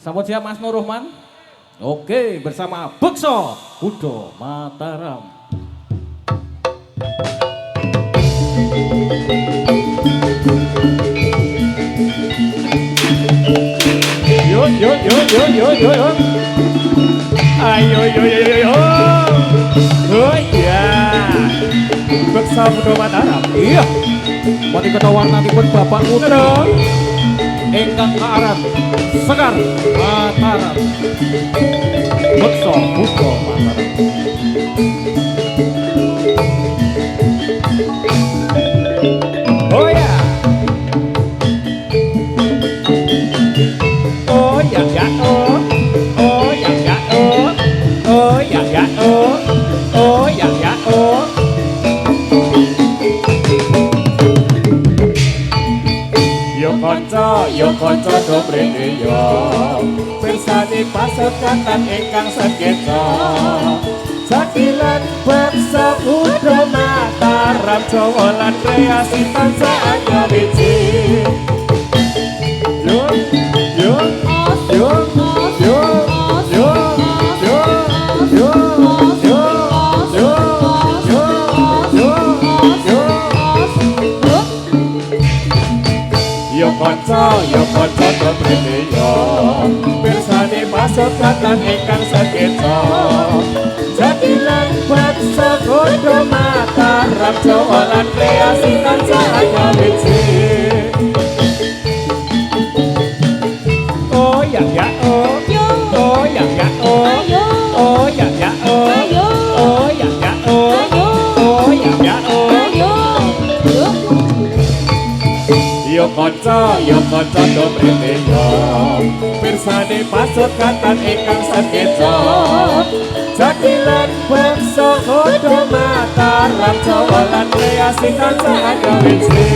Sambut siap Mas Nur Rohman. Oke, bersama Bekso Kudo Mataram. Yuk. Ayo. Oh iya. Bekso Kudo Mataram. Iya. Pati ketawar nanti pun Bapak Putra. Engkang kearan Sekar Mataram. Bekso Kudo Mataram. Oh ya. Oh ya oh. Oh ya oh. Oh ya oh. Oh ya oh. Yo konco do mrene yo pirsani pasukatan ingkang sekeca Sakilan Bekso Kudo Mataram Jawa lan kreasi tansah anya wiji Yo konco do mrene yo pirsani pasukatan ingkang sekeca Sakilan Bekso Kudo Mataram Jawa lan kreasi tansah anya wiji Oh ya oh. Oh ya oh. Oh ya oh. Oh ya oh. Oh ya oh. Yo konco do mrene yo pirsani pasukatan ingkang sekeca Sakilan Bekso Kudo Mataram Jawa lan kreasi tansah anya wiji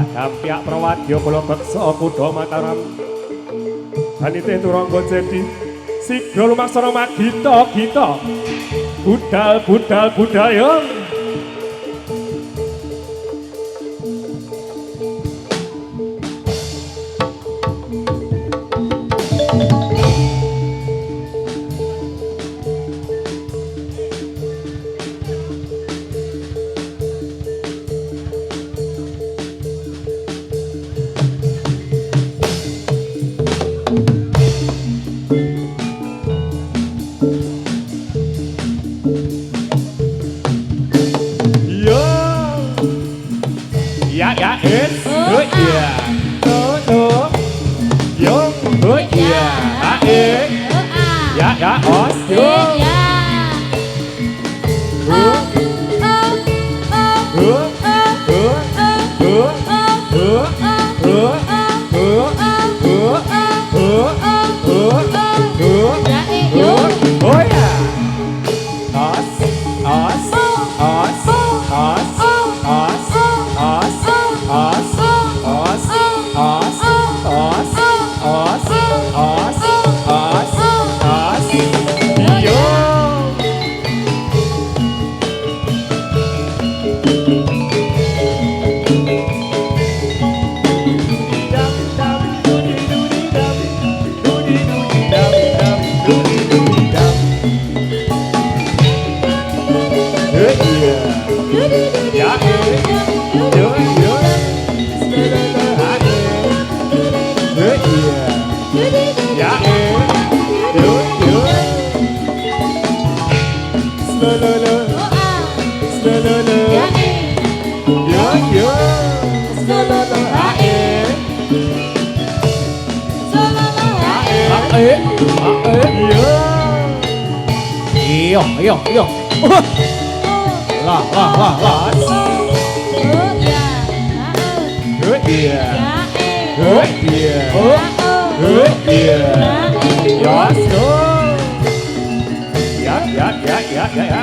Dampiak prawadya kula Bekso Kudo Mataram Hanite turangga jadi sigra lumaksana magita budal budaya Yo. Lah. Ya.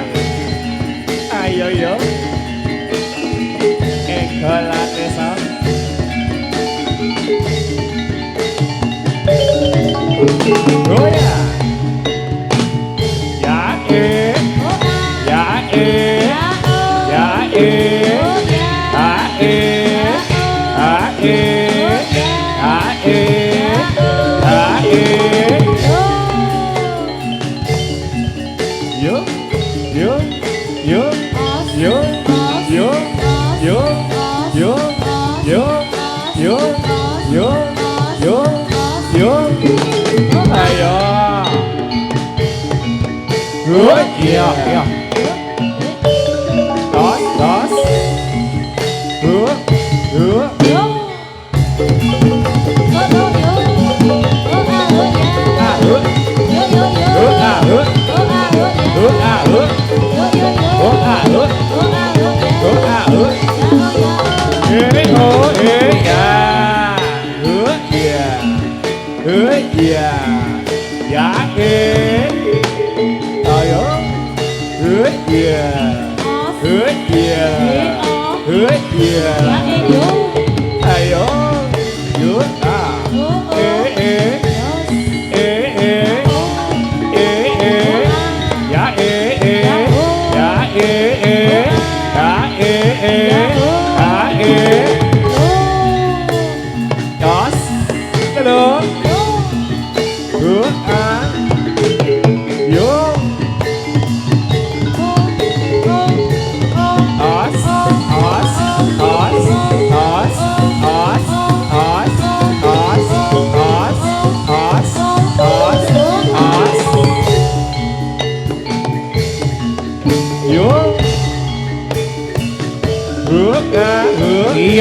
Ayo yo. Engkolane sam. Oh ya. Ya Yo, yo, yo, yo, yo, yo, yo, yo, yo, yo, yo, yo. Ayo. Good, iya, iya. Tos, tos. Good, good. Ayo, yuk, Tos, kedua, yo, os, os, os, os, os, os, os, os, os, os, yo, iya,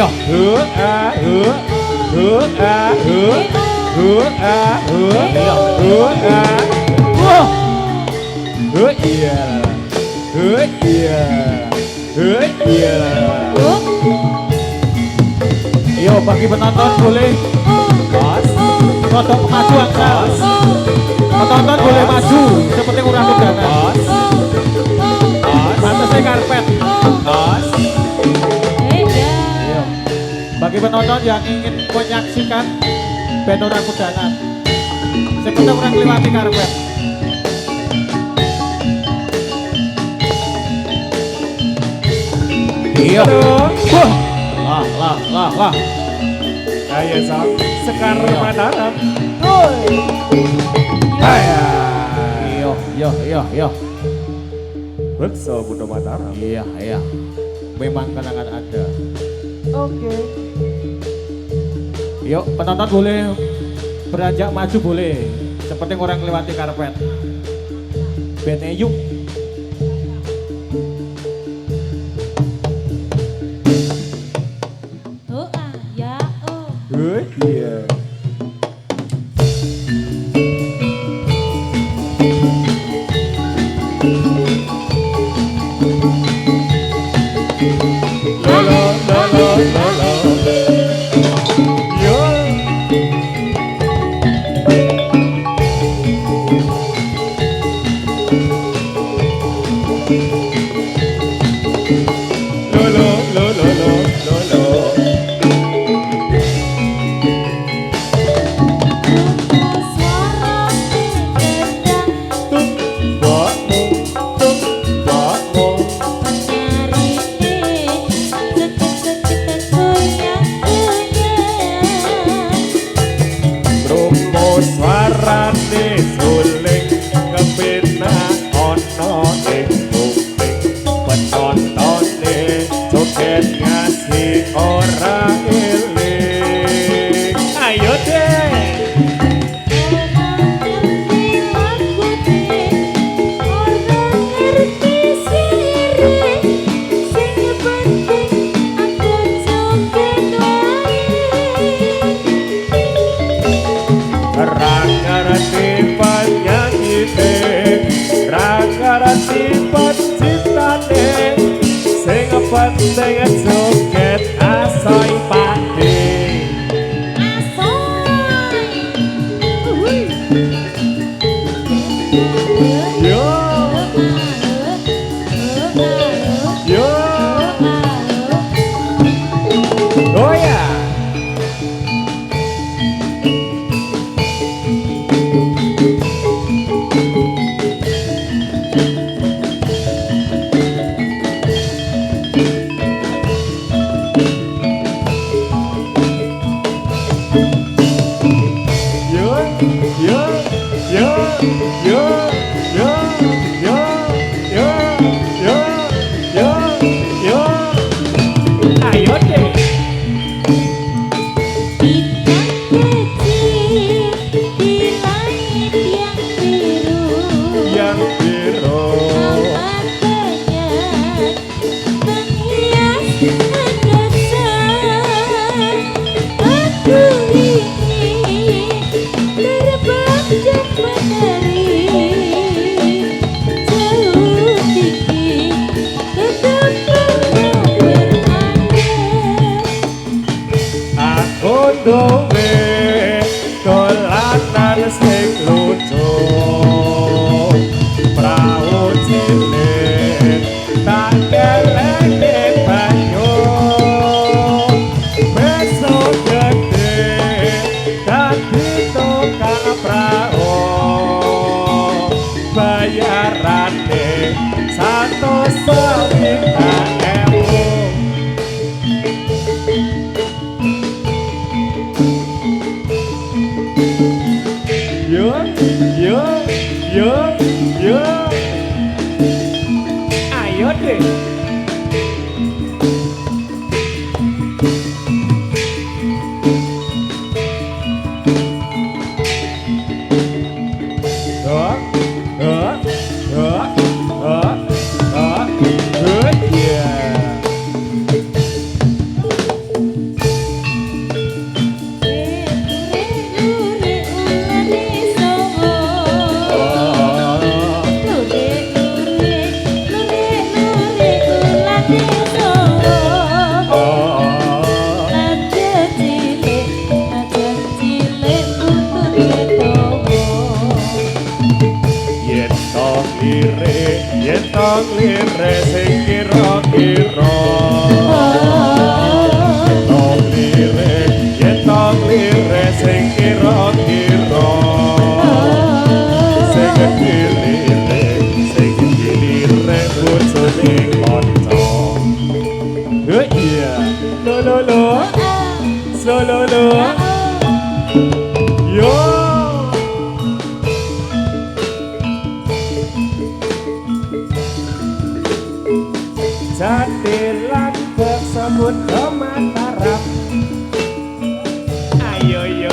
Yo, bagi penonton boleh kodok maju angsal. Penonton boleh maju seperti kurang kedangan. Atasnya karpet. Bagi penonton yang ingin menyaksikan band orang kudangan, seperti kurang lewati karpet. Iya. Lah. Ayo Sam, Sekar Mataram. Iya. Bekso Budo Mataram. Iya. Memang kenangan ada. Oke. Yuk, penonton boleh beranjak maju boleh. Seperti orang lewati karpet. Band yuk. Iya. Dengan joget asoy pade yo oh ya deh. Tong lire sing kira-kira tong lire yen tong lire sing kira-kira sing lire bojone kanca iya lo yo Jatilan bersebut kemantarap. Ayo yo.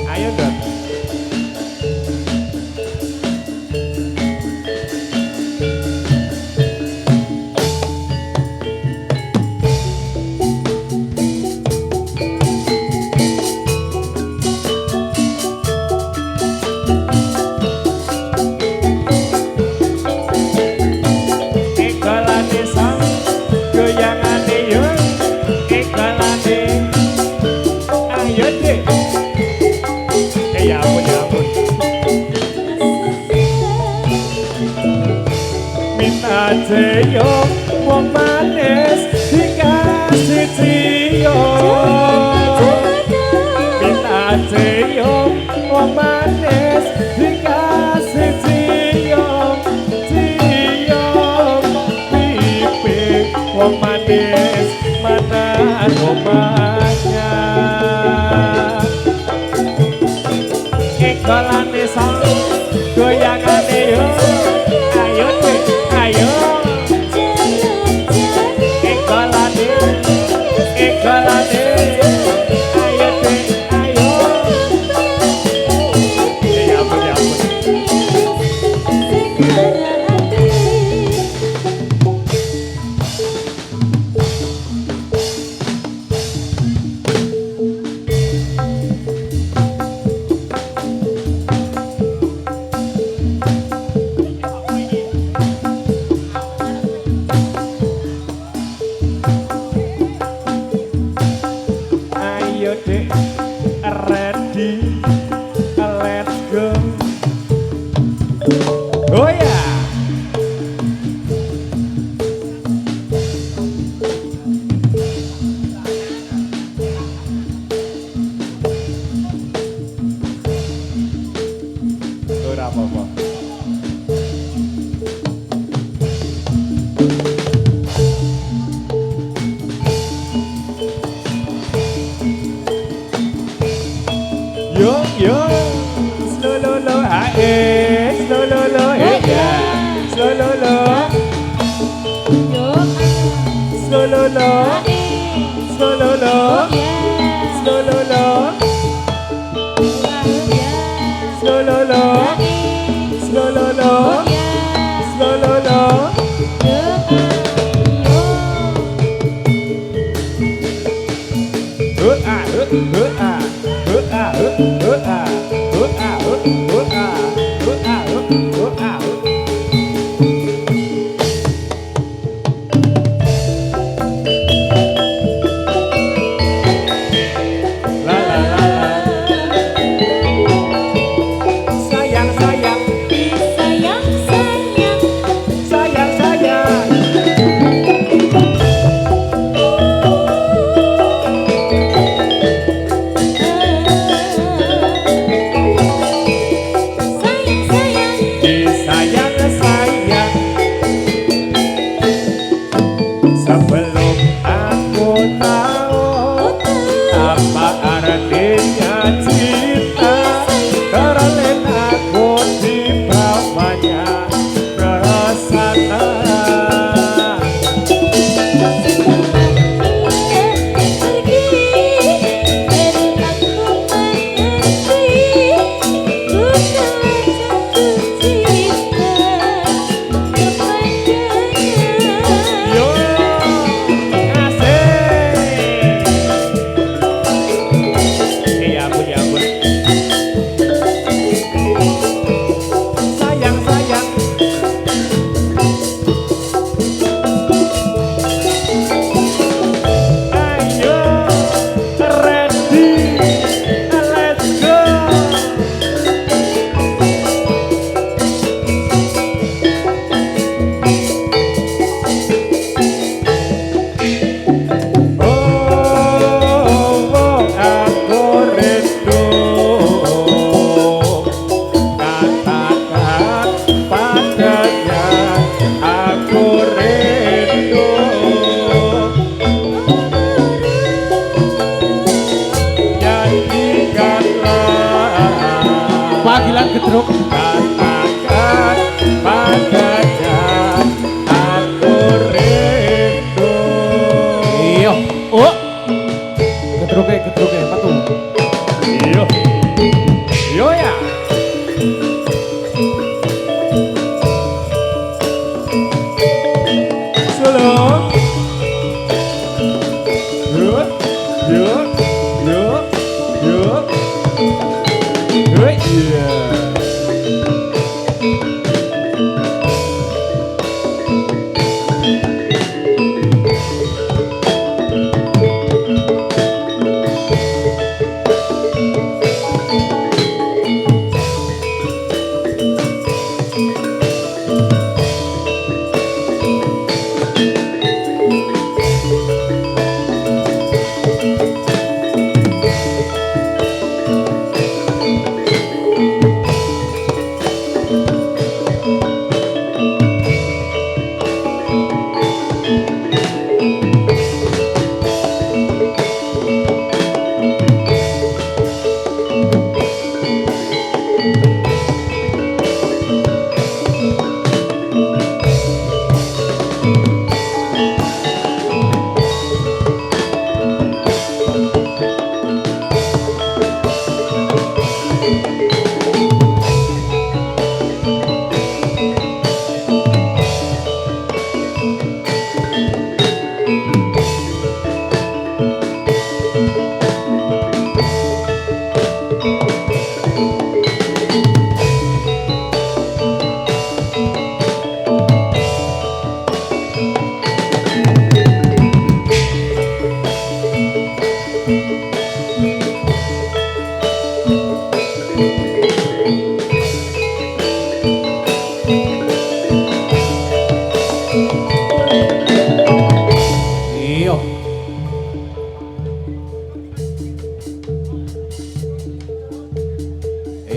Ayo dong. Ikalane sang goyangane yo ikalane ayo deh. Ya ampun. Minta ceyo wong manis dikasih ciyo. Minta ceyo wong manis dikasih ciyo. Pipi wong manis mana rumahnya. Ikalane sang goyangane yo ayo deh ayo ikalane ayo deh ayo ya ampun ayo deh ready let's go oh ya ora apa-apa yo slow lo slow ya slow lo la la la Pak artinya cinta karena aku di bawahnya perasaan. Panggilan Gedruk. Katakan padanya aku rindu. Iya. Oh. Gedruke patu. Iya. Yo ya. Solo. Yo. Yo. Yo. Yo. Yeah.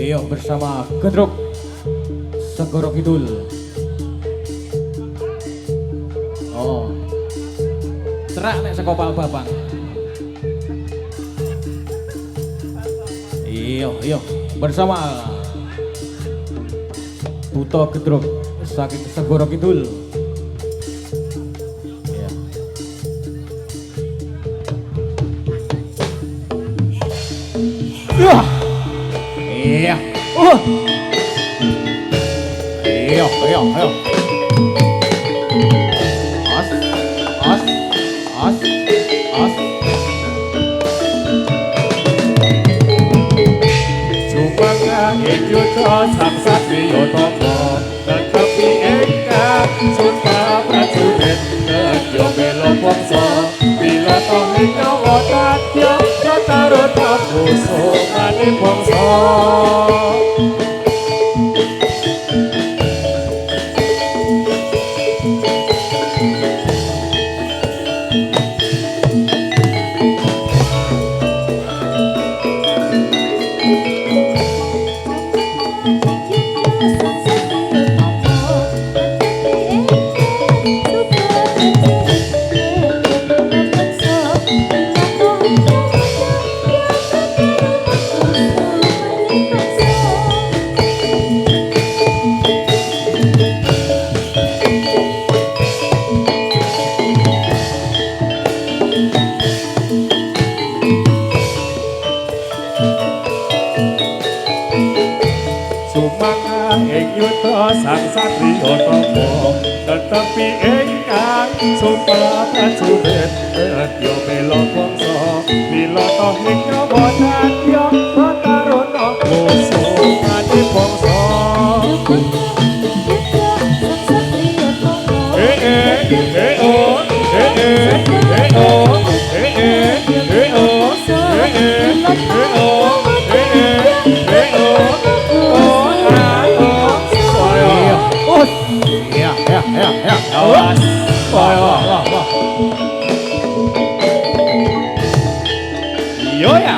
Iya bersama Gedruk Segoro Kidul. Oh, cerak nek saka Pak Babang. Iya bersama Buto Gedruk saking Segoro Kidul. Iya. Iya. Iya. As. Supaya yuto sang satriya tama tetapi engkang sumpah prajurit nedya bela bangsa bila tomi nyawa tatya katarut apuso mane bangsa. yuta sang satriya tapa tetapi ingkang sumpah prajurit nedya bela bangsa milata ing nyawa dadya taruna kusumane bangsa Awas. Wah, wah, wah, wah. Yo ya.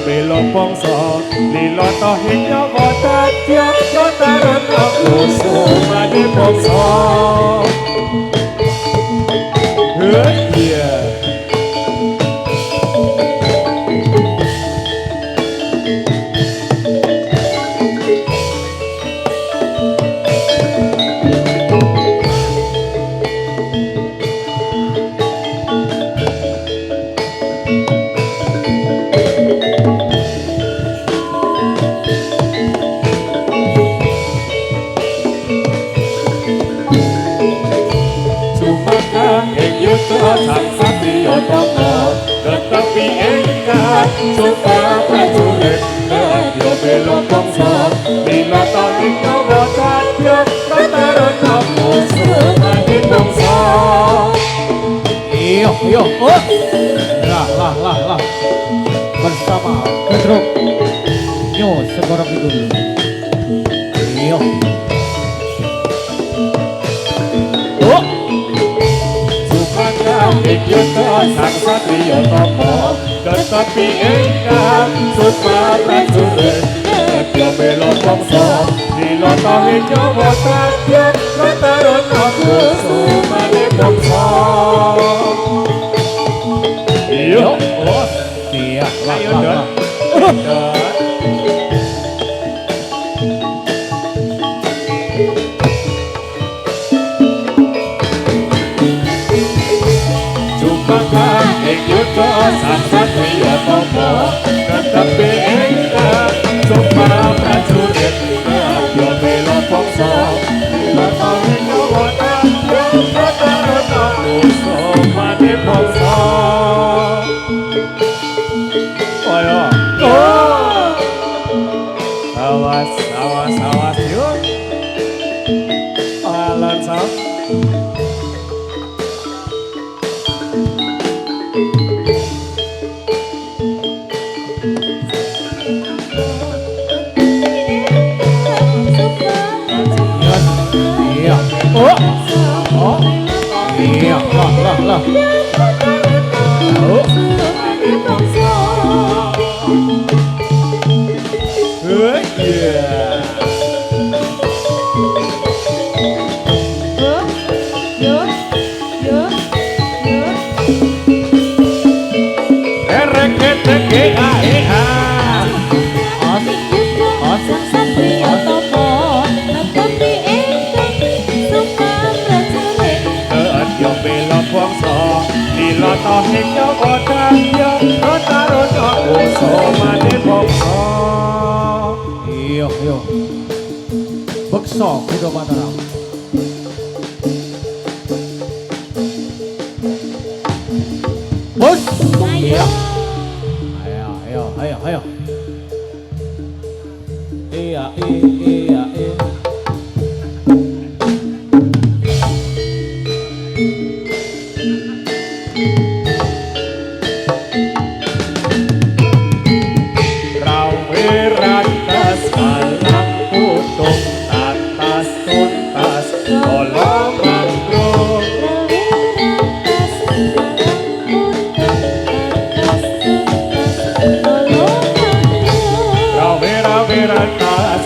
Bela bangsa lilata ing nyawa dadya taruna kusumane bangsa yeah. Sang satriya tapa tetapi ingkang sumpah prajurit nedya bela bangsa milata ing nyawa dadya taruna kusumane bangsa Iyo, iyo, oh. Lah. Bersama Gedruk Nyo Segoro Kidul. Iyo. Oh. Yuta sang satriya tapa tetapi ingkang sumpah prajurit nedya bela bangsa milata ing nyawa dadya taruna kusumane bangsa iyo Oh. Iya, ayo lah. Yuta sang satriya tapa tetapi ingkang sumpah prajurit nedya bela bangsa milata ing nyawa dadya taruna kusumane bangsa ayo awas yuk alan sam Iya. Oh. Oh. Iya, lah. Oh. yeah. Lilata ing nyawa dadya taruna kusumane bangsa Iyo. Beksa kuda Mataram. Bos. Iya. Ayo. Iya. Rawe rawe ratas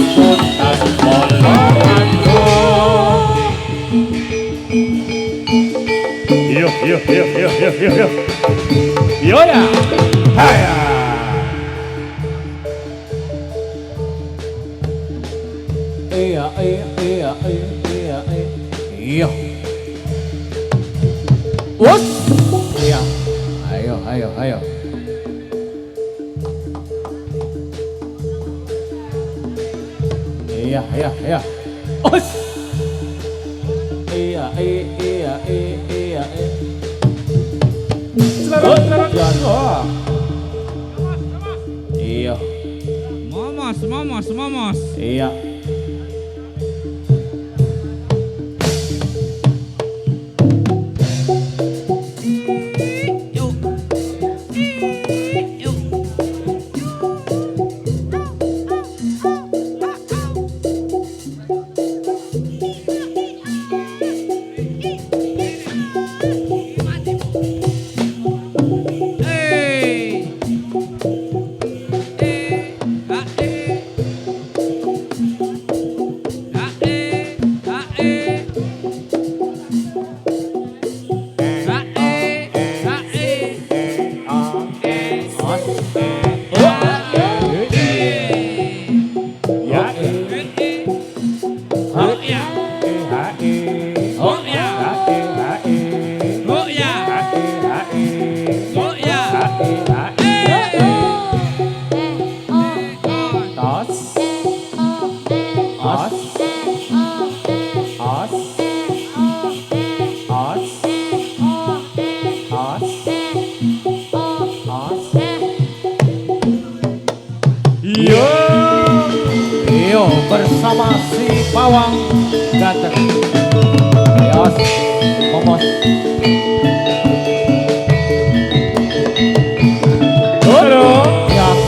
rambutan bolonganku. Yo yo yo yo yo yo yo. Yo ya. Haya. Iya iya iya iya iya. Iya. Us. Iya. Ayo ayo ayo. Iya iya iya. Us. Iya iya iya iya iya. Selamat. Iya. Momos, momos, momos. Iya. Yuk. Yuk. Hey. Yo bersama si pawang ganteng. Yos, momos. Halo. Yos.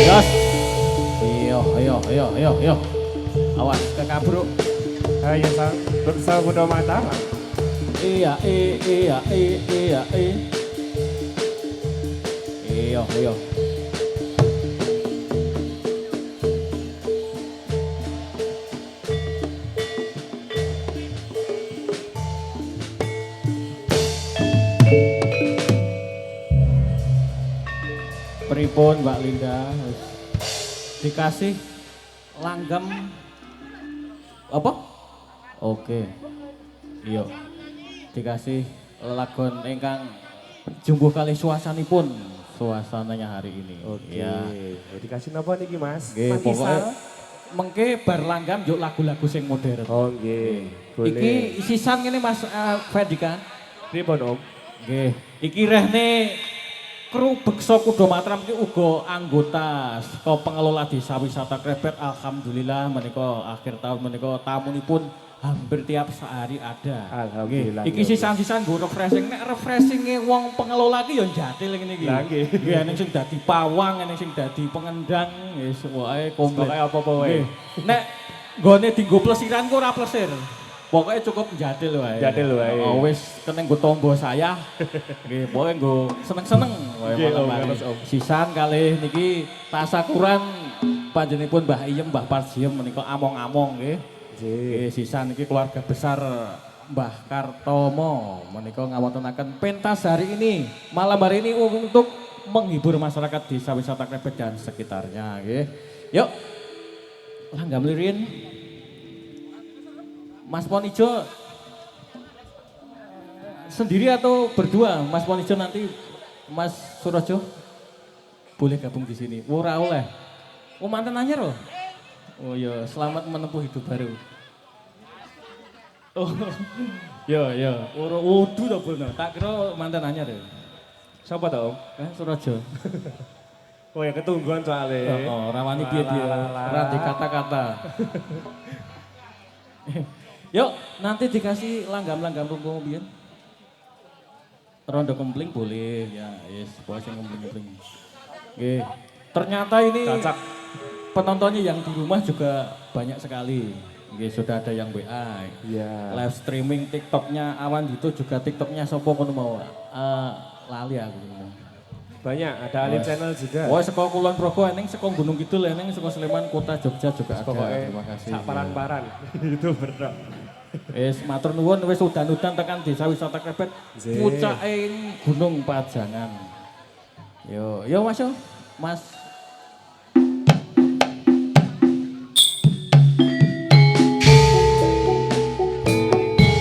Yos. Yo yo yo yo yo. Awas ke kabruk. Ayo sang bersama Bunda Mataram. Iya iya iya iya iya. Iya iya. Pripun Mbak Linda? Dikasih langgam apa? Oke. Iya. Dikasih lagon ingkang jumbuh kali suasanipun suasananya hari ini. Oke. Ya. Dikasih napa niki Mas? Nggih, Mas pokoknya Isal? mengke bar langgam yuk lagu-lagu sing modern. Oh nggih. Boleh. Iki sisan ngene Mas Ferdika. Pripun Om? Nggih. Iki rehne kru Beksa Kuda Mataram iki uga anggota saka pengelola Desa Wisata Krebet. Alhamdulillah menika akhir tahun menika tamunipun hampir tiap sehari ada. Alhamdulillah. Nggih. Iki sisan-sisan nggo refreshing. Nek refreshinge wong pengelola iki ya njatil ngene iki. Lah nggih. Nggih, ana sing dadi pawang, ana sing dadi pengendang, wis wae komplit. Pokoke apa-apa wae. Nggih. Nek nggone dienggo plesiran ku ora plesir. Pokoknya cukup njatil wae. Njatil wae. Oh, wis kene nggo tombo saya. Nggih, pokoke nggo seneng-seneng wae Nggih, Om, malam terus, Om. sisan kalih niki tasakuran panjenenganipun Mbah Iyem, Mbah Parjiem menika among-among nggih. Nggih, sisan niki keluarga besar Mbah Kartomo menika ngawontenaken pentas hari ini. Malam hari ini untuk menghibur masyarakat Desa Wisata Krebet dan sekitarnya nggih. Yuk. Langgam lirin. Mas Ponijo sendiri atau berdua? Mas Ponijo nanti Mas Surojo boleh gabung di sini. Ora oleh. Oh mantan anyar loh. Oh iya, selamat menempuh hidup baru. Oh, ya ya. Ora wudu to bener. Tak kira mantan anyar ya. Siapa tau Om? Surojo. Oh ya ketungguan soalnya. Oh, rawani piye-piye. Ora dikata-kata. Yuk, nanti dikasih langgam-langgam rungkung biyen. Rondo kempling boleh, ya, yes, boleh sing kempling-kempling. Oke, ternyata ini Cocok. penontonnya yang di rumah juga banyak sekali. Nggih, sudah ada yang WA. Iya. Live streaming TikToknya Awan itu juga TikToknya sopo kono mau. Lali aku. Banyak, ada Alim Channel juga. Oh, saka Kulon Progo eneng, saka Gunung Kidul eneng, saka Sleman Kota Jogja juga ada. Terima kasih. Sak paran-paran. Itu bener. Wis matur nuwun wis udan-udan tekan desa wisata Krebet. Pucake Gunung Pajangan. Yo Mas yo. Mas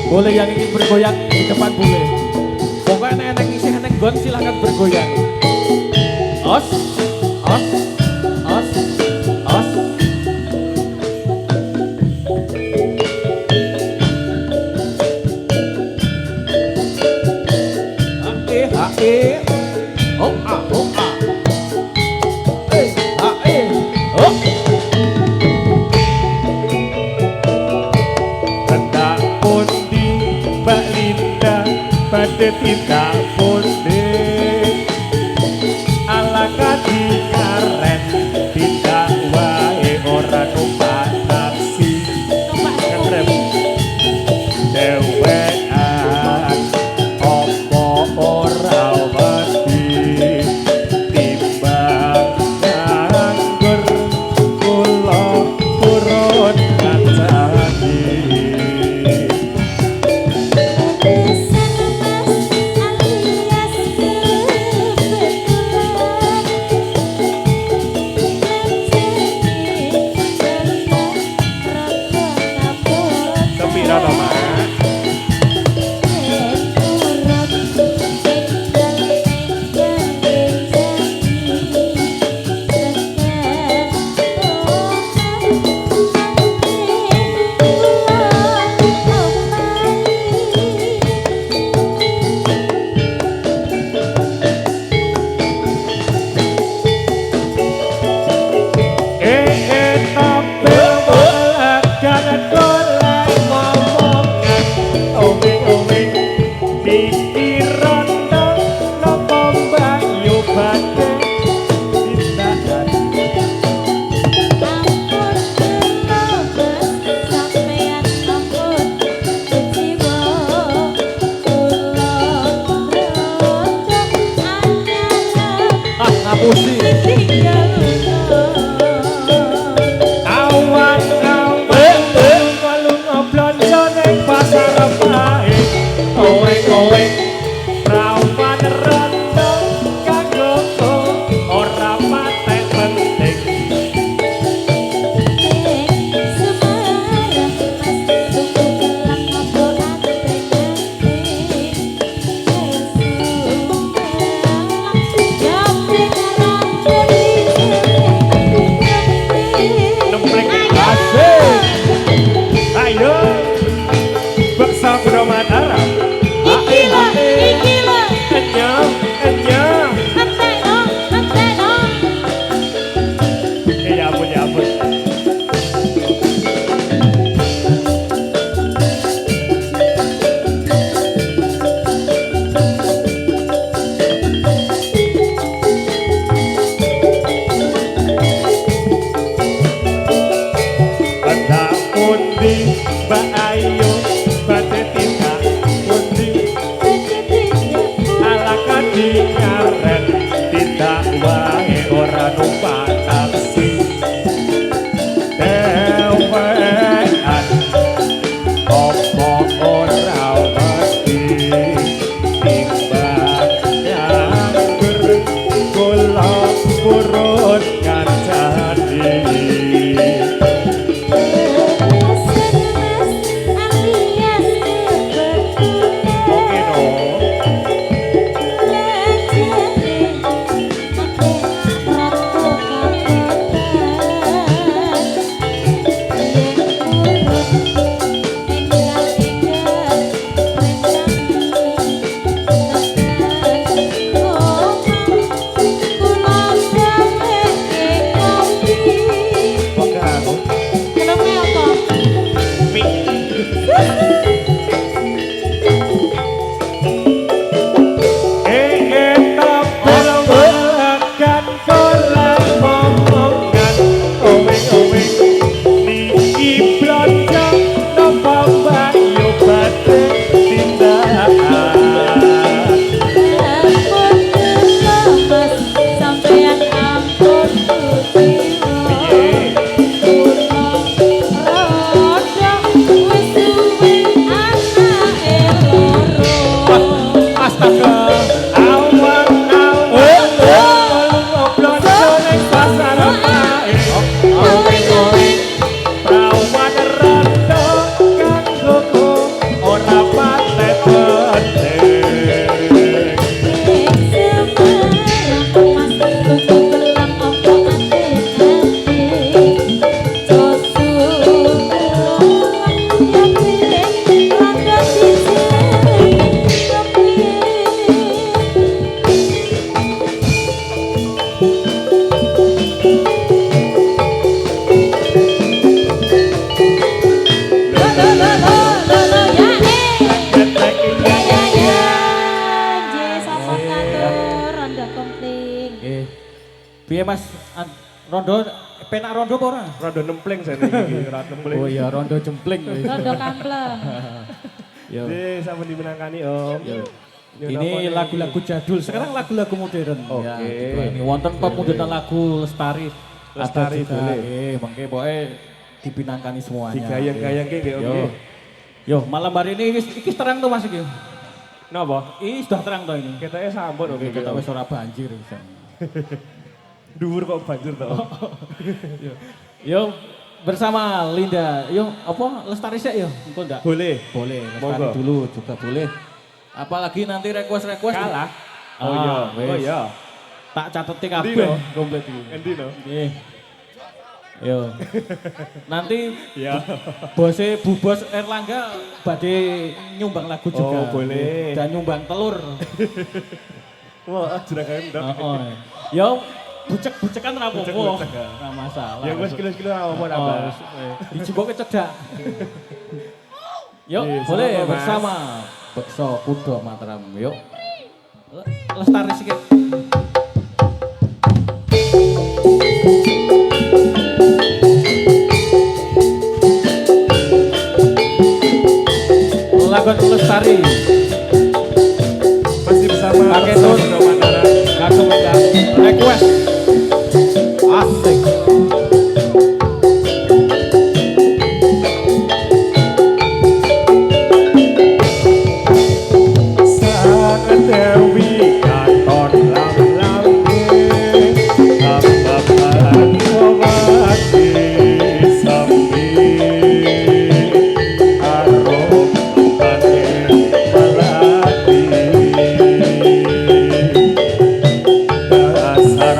boleh yang ingin bergoyang di depan boleh. Pokoknya enak isi enak gon silahkan bergoyang. Os, os, os, os. Hae, oh ah, oh ah. Hae, oh. Hendak pundi Mbak Linda pada tindak pundi ala kadi karen tindak wae ora numpak taksi ngerem dewean opo ora wedi timbang nganggur kula purun kacani. Gembira toh, Mak? Tapi belakangan golek ngomongan omeng-omeng pikiran nopo Mbakyu badhe tindakan. Ngapusi. Awan-awan lunga blonjo ning pasar pae kowe prawan randa kanggo ora patek penting. Nemplek asik. Ayo rondo penak rondo apa ora? Rondo nempling saya iki, rondo nempling. Oh iya, rondo jempling. Rondo kampleng. Yo. Jadi sama dimenangkani Om. Yo. Ini lagu-lagu jadul, sekarang lagu-lagu modern. Oke. Ya, gitu. Ini wonten pemudutan lagu Lestari. Lestari, Ada juga, boleh. mangke pokoke dipinangkani semuanya. Digayang-gayang ki Om. Yo. Yo, malam hari ini iki terang tuh Mas iki. Napa? Ini sudah terang tuh ini. Ketoknya sambut Om. Kita wis ora banjir bisa. Dhuwur kok banjir to. Yo, bersama Linda. Yo, apa Lestari sik yo? Engko ndak? Boleh. Boleh, Lestari Monggo. dulu juga boleh. Apalagi nanti request-request Kalah. Oh Oh iya. wis. Oh iya. Tak cateti Endi, kabeh no? komplit iki. Endi no? Nggih. Yo. Nanti Iya. bose Bu Bos Erlangga badhe nyumbang lagu juga. Oh, boleh. Dan nyumbang telur. Wah, juragan ndok. Heeh. Yo, bucek-bucekan ora apa-apa. Bucek-bucek, ya. Ora masalah. Ya wis kilo-kilo apa Oh, nambah. dijiboke cedak. Yuk, Iya, boleh sama, Mas. bersama Bekso Kudo Mataram. Yuk. Lestari sikit. Lagu Lestari. Masih bersama Pakai Bekso tun. Kudo Mataram. Lagu mereka request. Asik. Sangat dewi katon lam-lambe Ambapan wawati sambi Arum mempane melati Dasar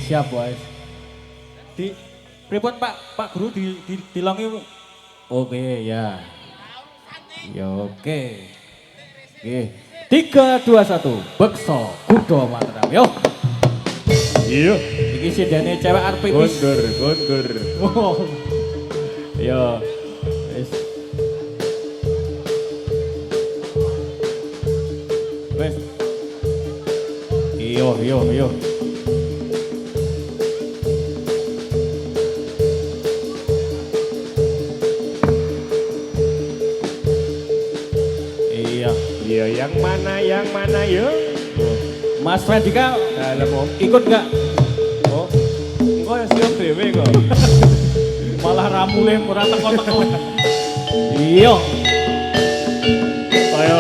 siap wis. Di pripun Pak Guru dilongi. Oke ya. Ya oke. Oke. 3 2 1 bekso kuda Mataram. Yo. Iya. Iki sidane cewek arep pipis. Kondur. Oh. Yo. Wis. Wis. Yo. Iya. Iya, yang mana ya? Mas Fredika Dalam om. ikut nggak? Oh. Engko ya siap dhewe kok. Malah ramule ora teko-teko. Iya. Ayo.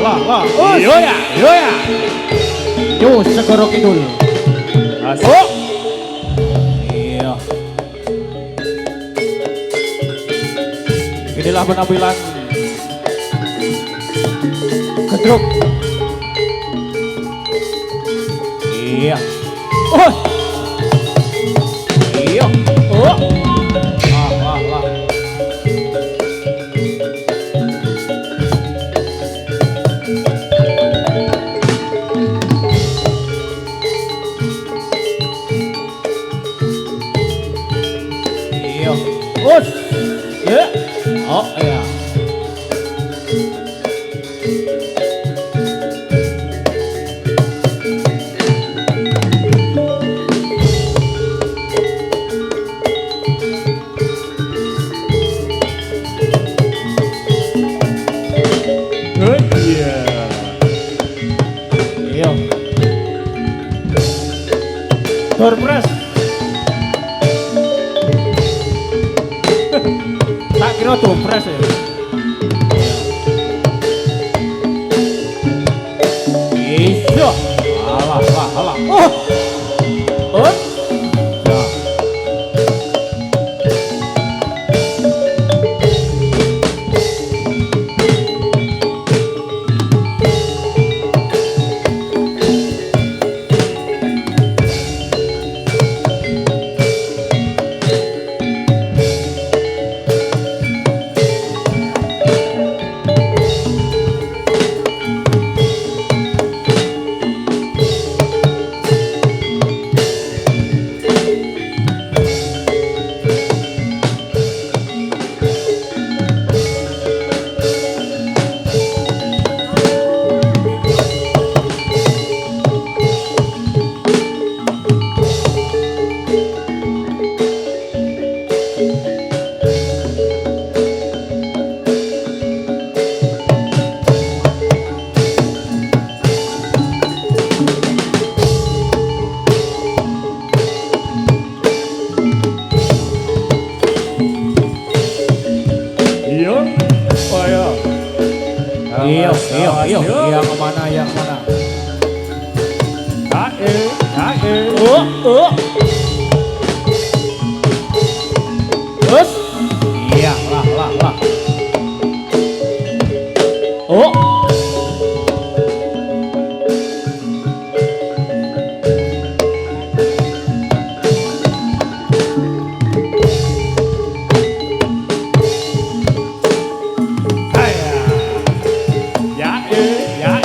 Lah. Iya ya. Yo segoro kidul. Asik. Oh. Iya. Inilah penampilan Gedruk. Iya. Oh. Iya. Oh. Lah. Iya. Us. Ya. Oh, iya. Iya. Iya. Dorpres. Tak kira dorpres ya. Iya. Alah. Oh. Oh. Ya. Iya. Oh ya. Iya kemana? Ae. Oh. Terus? Iya, lah. Oh. Ya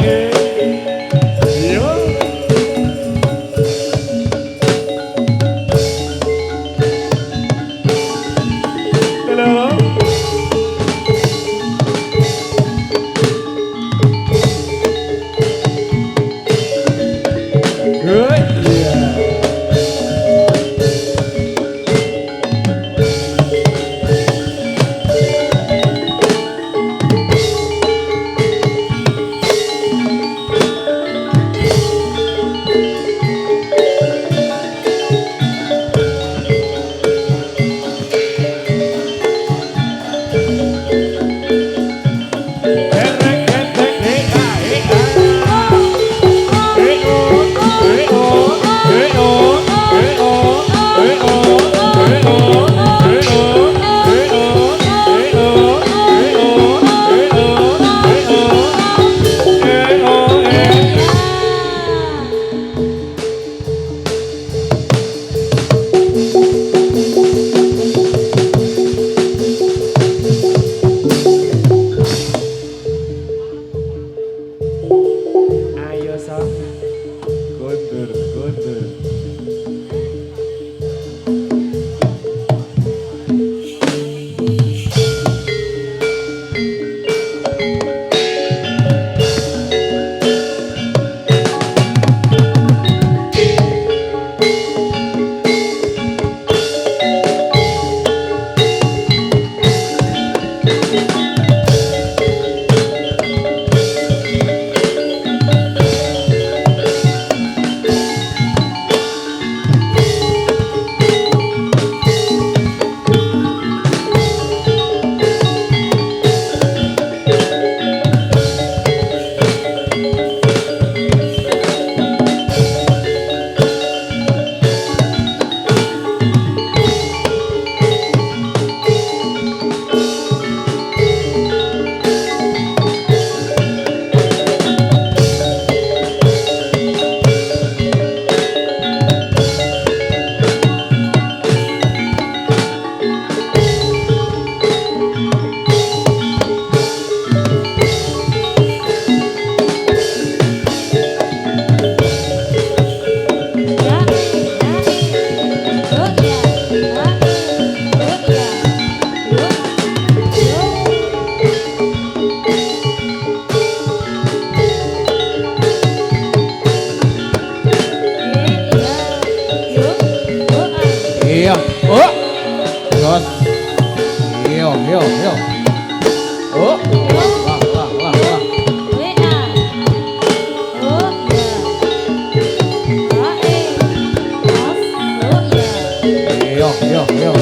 Yo, yo.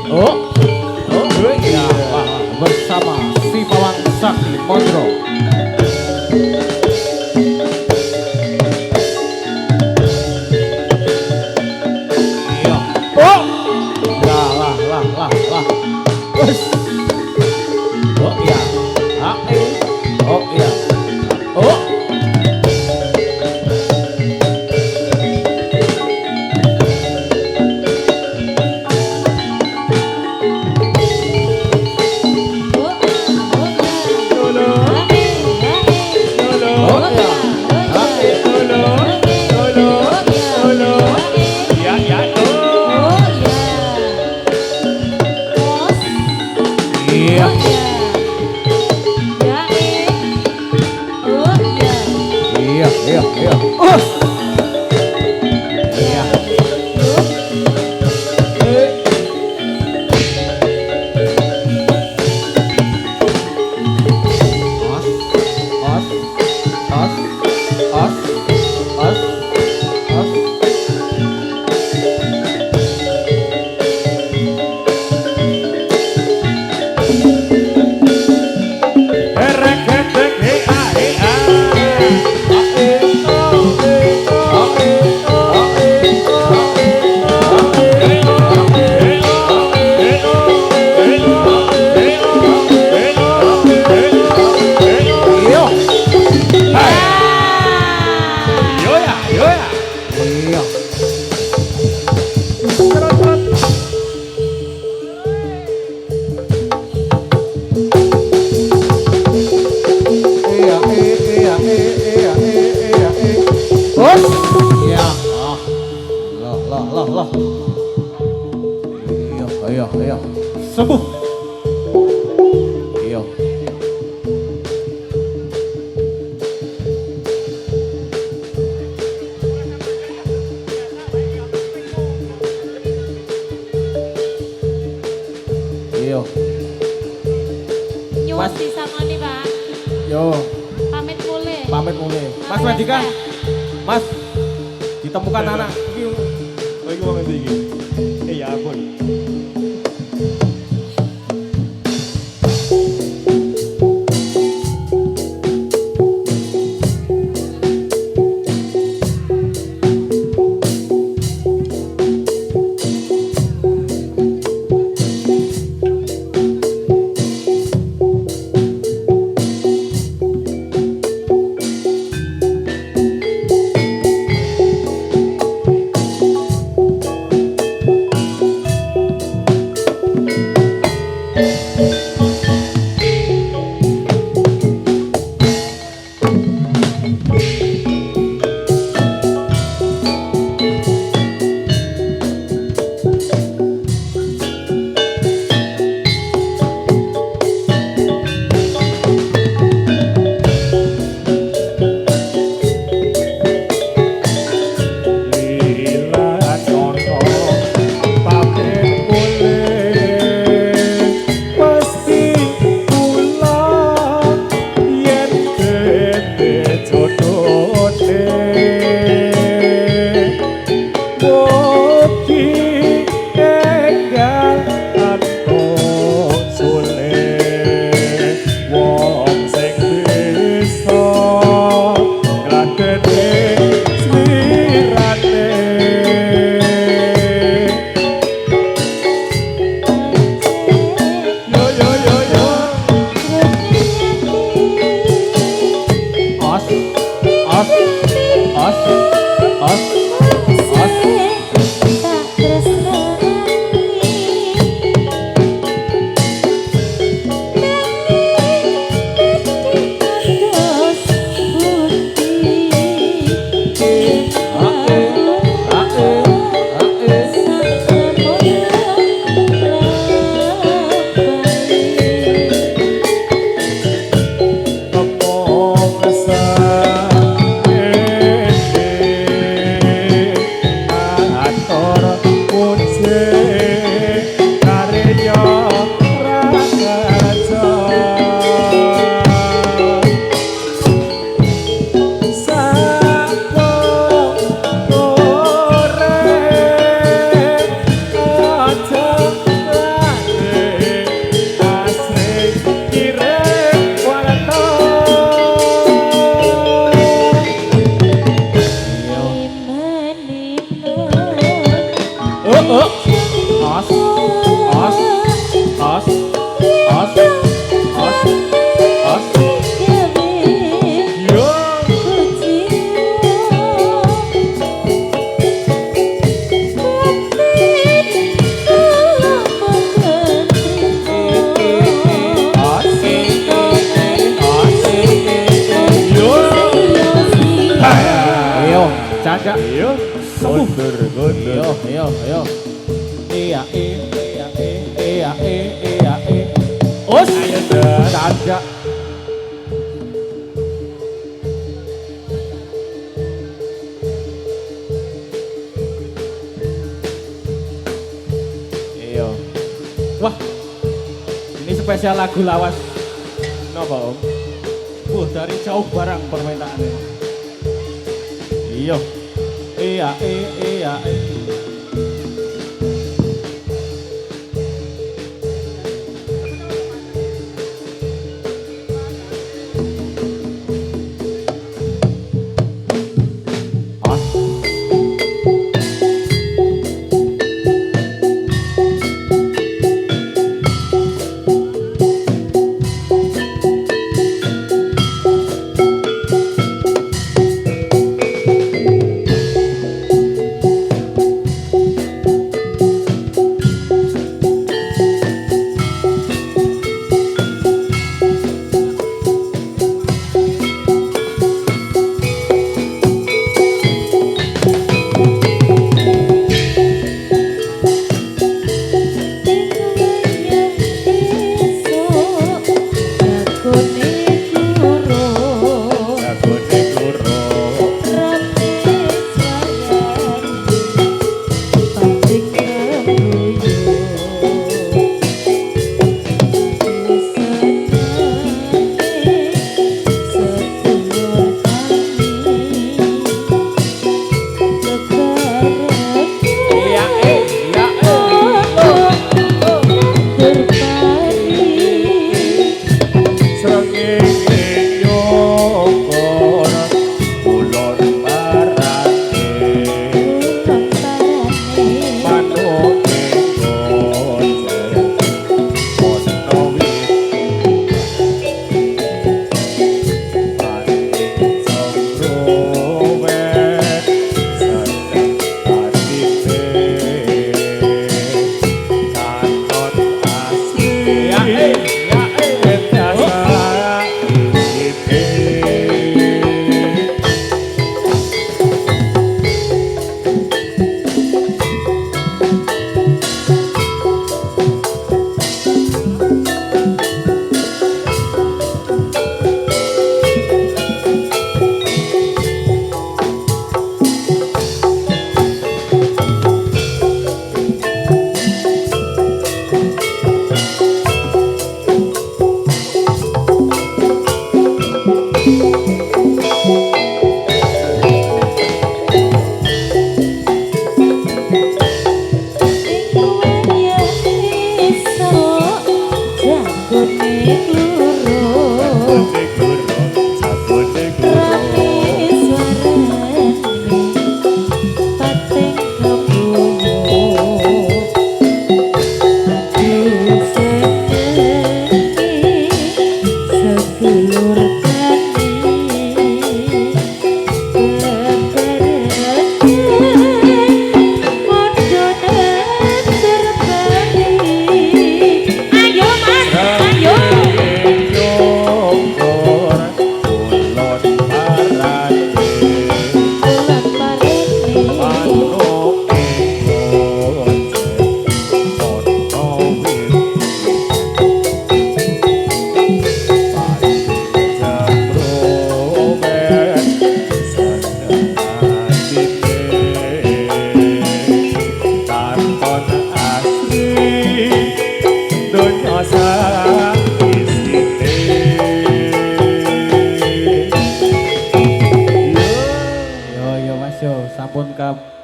Oh, oh, iya. Bersama si Pawang Sakti Mondro. Iya. Oh, lah. Wes. Oh iya. Oh iya. Oh. Oh iya. Ya, ya, Iya. Iya. Iya. Iya. Os. Iya. Iya. Os. Iya. Lah. Iya. Sembuh. Iya. Iya. Nyuwun disangoni, Pak. Yo, Pamit mulih. pamit mulai. Mas Wendikan. Mas, ditemukan anak. Iki Oh, iki wong iki. Ya ampun. Yo, yo, yo. Iya, iya, iya, iya, iya. Us, Ayo dah. dadak. Iya. Wah, ini spesial lagu lawas. Napa Om? Dari jauh barang permintaannya. Iya. Iya, iya, iya.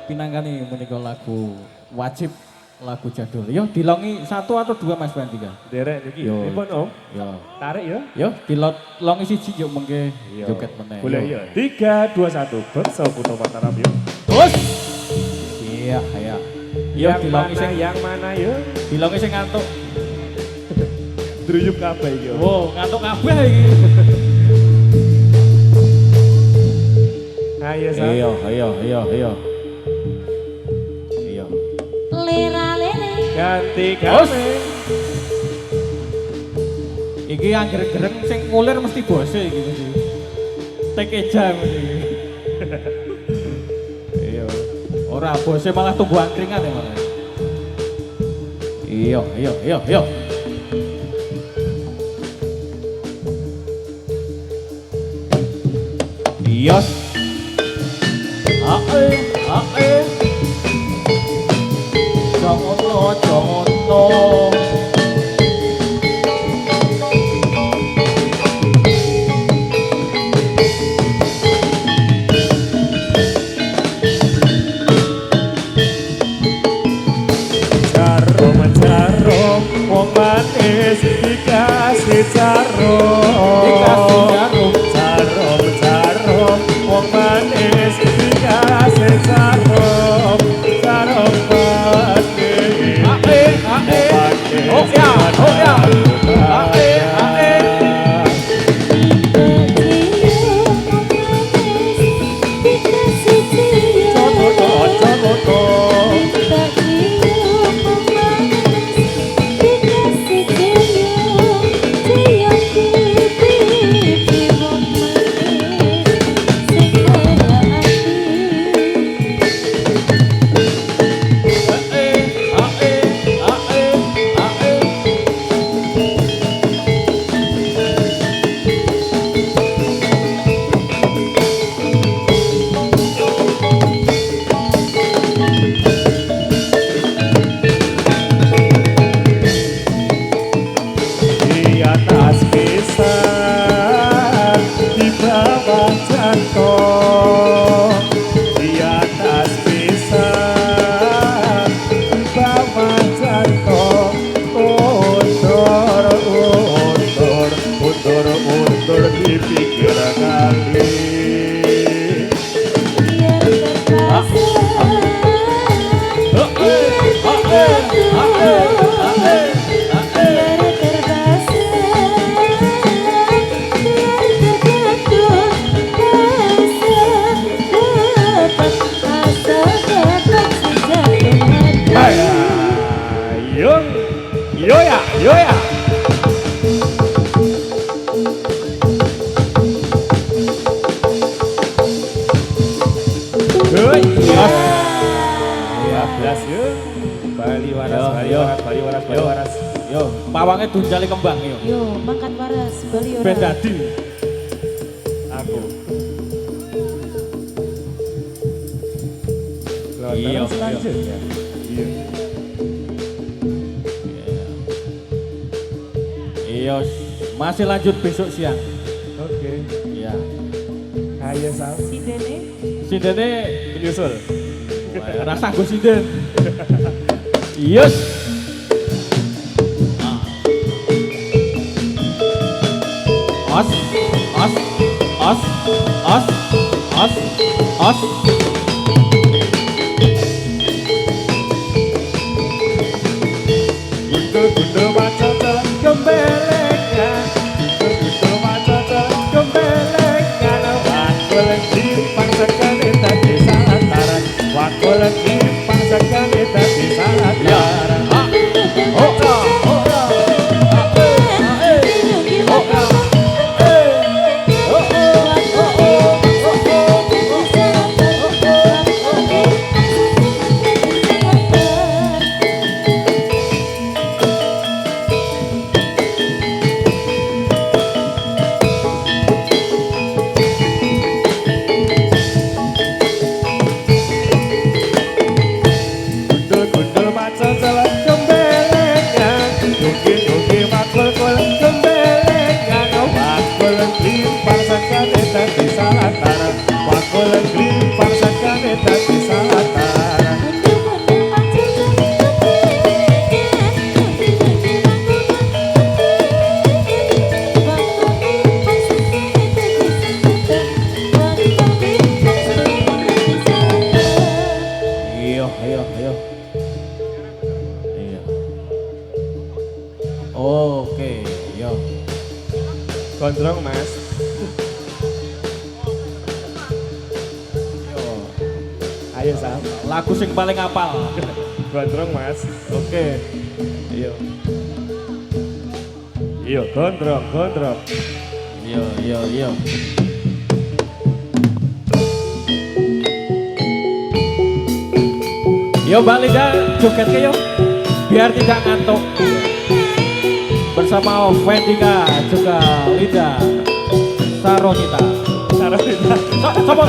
Pinangkani menika lagu wajib lagu jadul. Yo dilongi satu atau dua Mas Bantika. Derek iki. Yo. Pripun Om? Yo. Tarik ya. Yo dilongi siji yuk mengke joget meneh. Boleh ya. 3 2 1 bangsa Kuto Mataram yo. Terus. Iya, ya. Yo dilongi sing yang mana yo? dilongi sing ngantuk. Druyuk kabeh iki. Wow, ngantuk kabeh iki. Ayo Sa. Iya. Iya. Lera lele. Ganti Terus. kabeh. Iki angger-gereng sing ngulir mesti bose iki mesti. Tekeja mesti. Iya. Ora bose malah tunggu angkringan ya malah. Iya, iya, iya, iya. Iya. Ae, ae. Jangan no. Jarum, wong manis dikasih jarum. Jarum, wong manis dikasih jarum. Jarum manis. Oh ya, oh ya. Ae, ae. Di atas pisang, di bawah jatuh. Di atas pisang, di bawah jatuh. Undur di pinggir kali. Yo, yo ya, yo ya. Belas yo. Bali waras, Bali waras, Bali waras, Bali waras. Yo, pawangnya dunjali kembang yo. Yo, makan waras, bali ora. Ben dadi. Aku. Iya, selanjutnya. Iya. Iya, masih lanjut besok siang. Oke. Iya. Ayo Sal. Sidene. Sindene Nyusul. rasa gue sinden. Yes. Os, os, os, os, os, os. Gundu maca telan gembelengan. Gundu maca telan gembelengan. Wakul simpang sekali tadi salataran. Wakul simpang sekali tadi salataran. Oka, oka. Gundul maca telan gembelengan. Dugi makul kul gembelengan. Wakul simpang sekali tadi salataran. Wakul simpang sekali tadi salataran. Iya, iya, iya. Iya. Oke, iya. Gondrong Mas. Iya. Ayo Sam. Lagu sing paling apal. Gondrong Mas. Oke. Iya. Iya, gondrong, gondrong. Iya, iya, iya. Yo Mbak Linda joget ke yuk biar tidak ngantuk. Bersama Vendika juga Linda Saronita. Sarita. Sopo?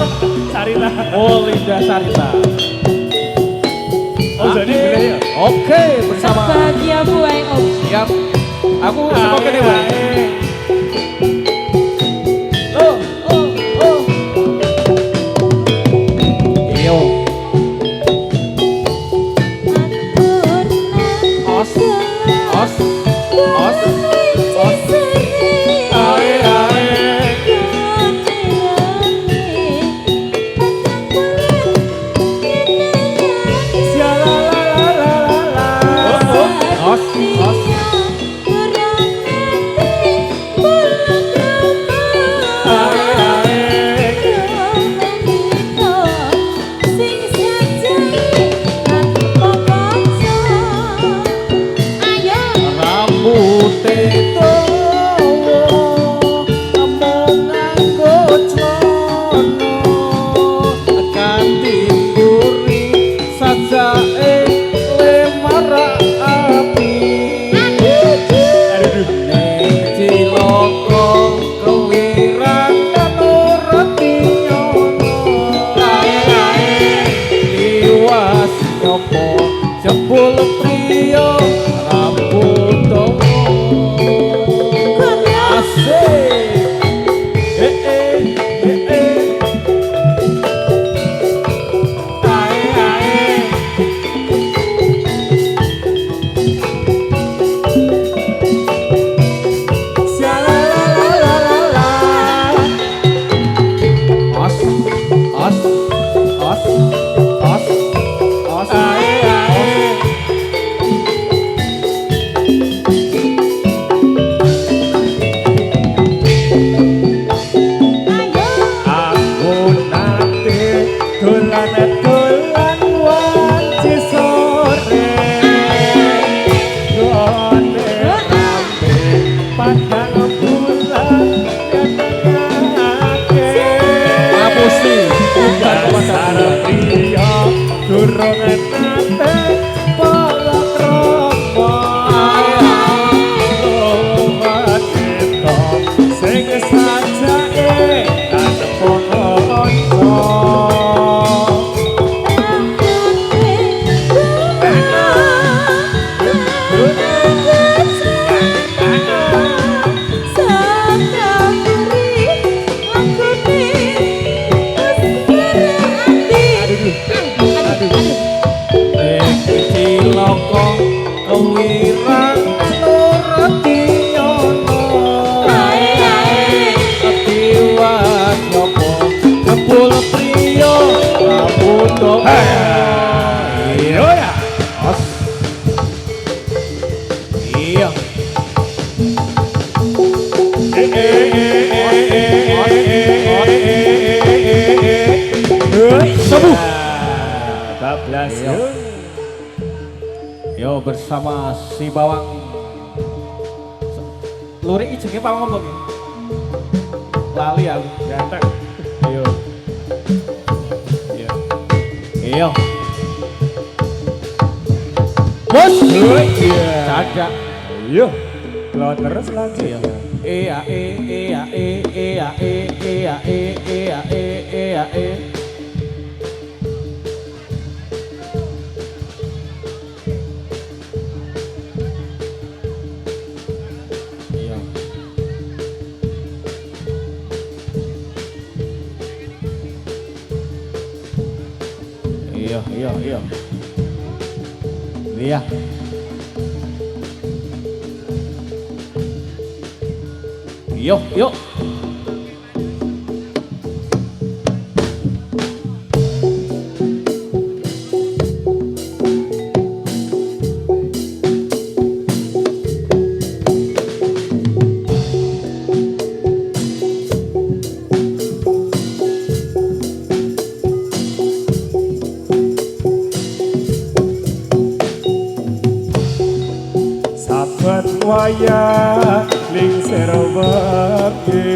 Sarita. Oh Linda Sarita. Oh jadi bener ya? Oke bersama. Bahagia buai om. Siap. Aku sama kene wae. Oh. Yo. Os. Os. Os. Os. Ae ae. Os. Os. Jempol prio rambut dawa asik Yo bersama si Bawang Lurik jenenge apa ngomong iki? Lali aku. Ganteng. Yo. Iya. Iya. Bos. Iya. Cagak. Yo. Lo terus lagi. Iya. Iya iya iya iya iya iya iya. Iya, iya, iya. Iya. Yuk, yuk. Saben wayah ning sero bakti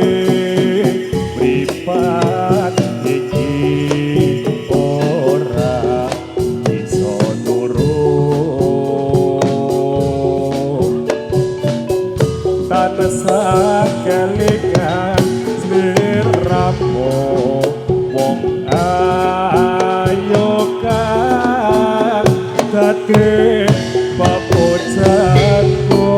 kelingan sliramu wong ayo kang dadi papujanku.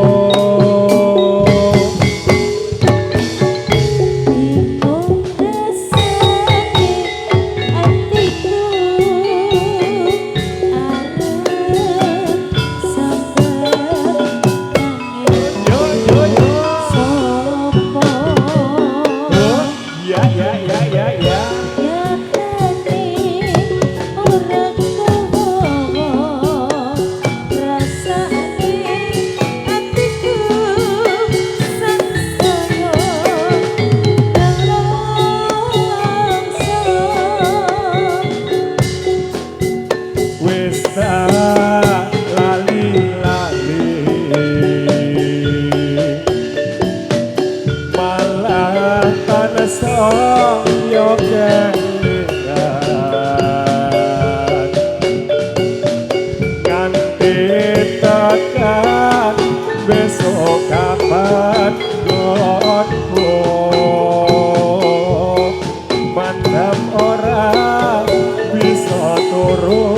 Besok kapan gonku mandam orang bisa turun.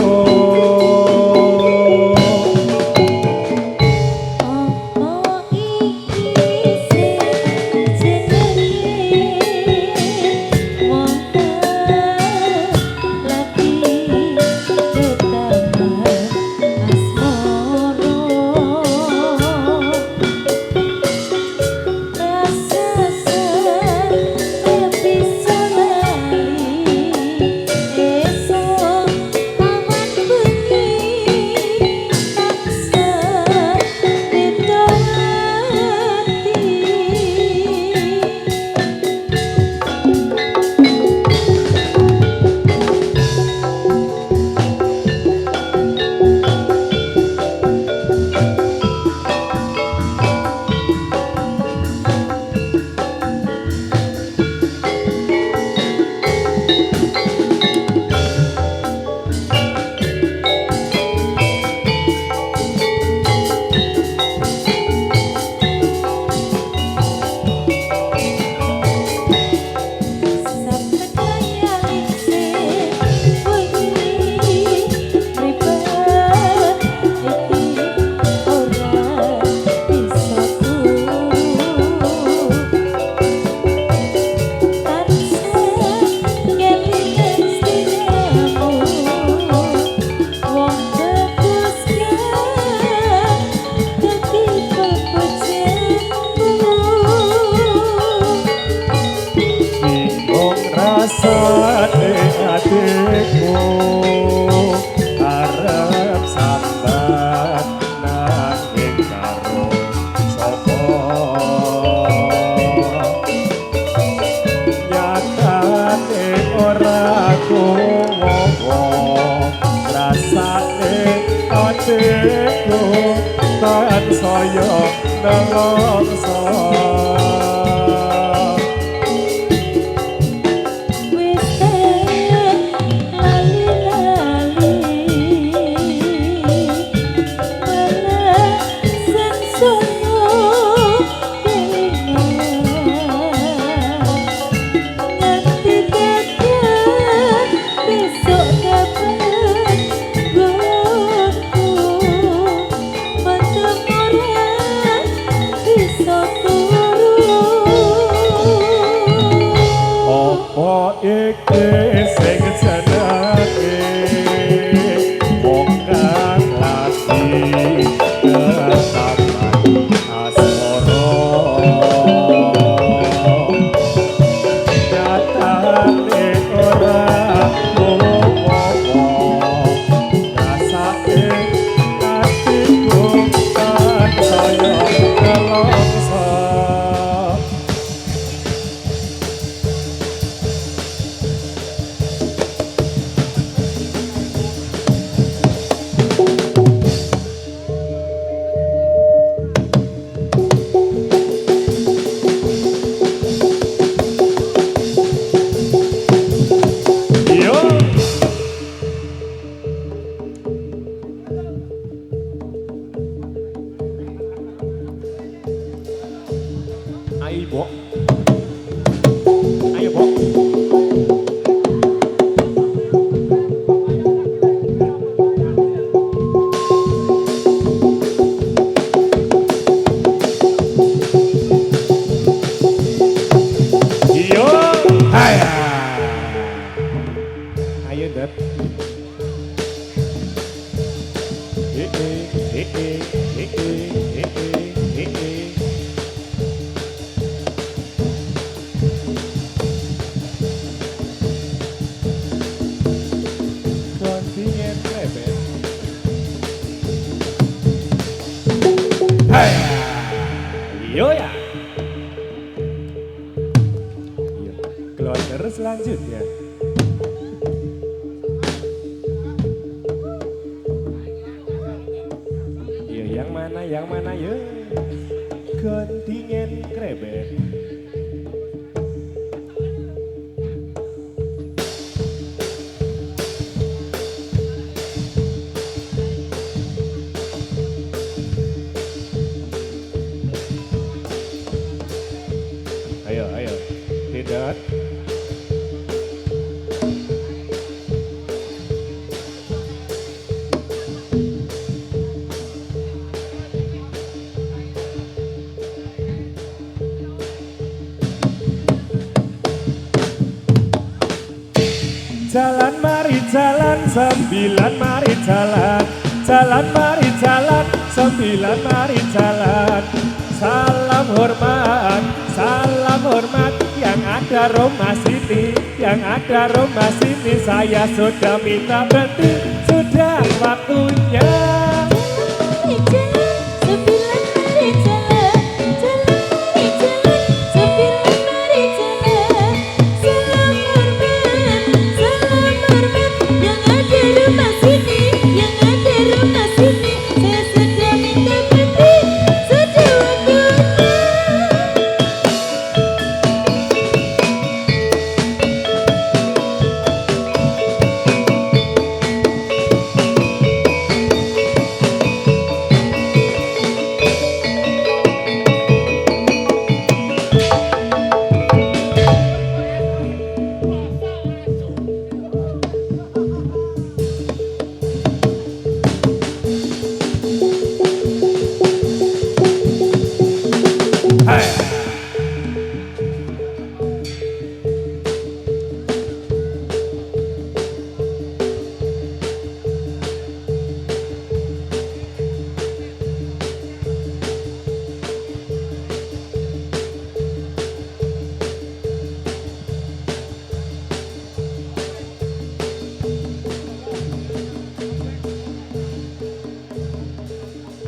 Adikku arep sambat nanging karo sapa nyatane ora kuwowo rasane adikku tansaya nelongso. Bisa Kloter selanjutnya. Yo yang mana yo? Kontingen krebet. Ayo, tidak. Jalan mari jalan, 9 mari jalan. Jalan mari jalan, 9 mari jalan. Salam hormat yang ada Roma City, yang ada Roma City. Saya sudah minta berhenti, sudah waktunya.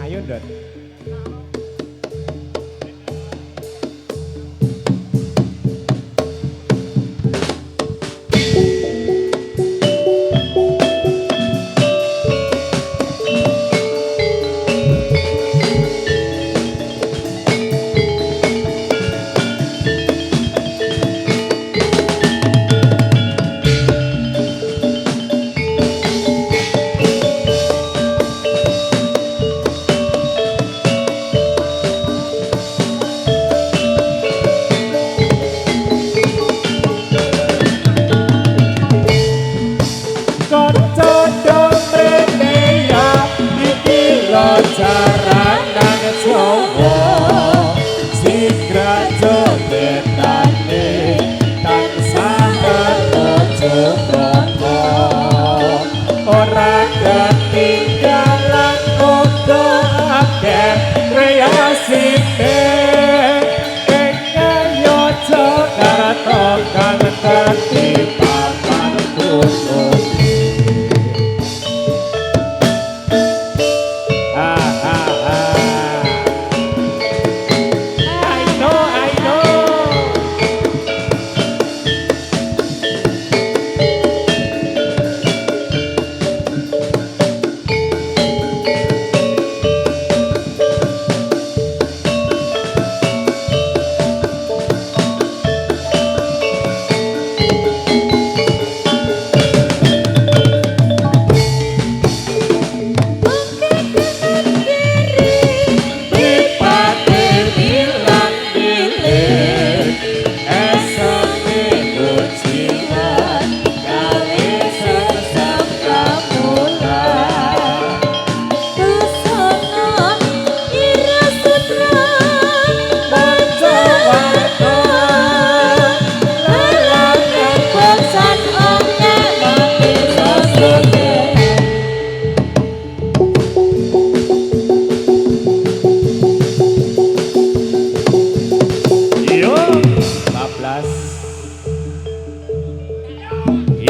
Ayo Dot.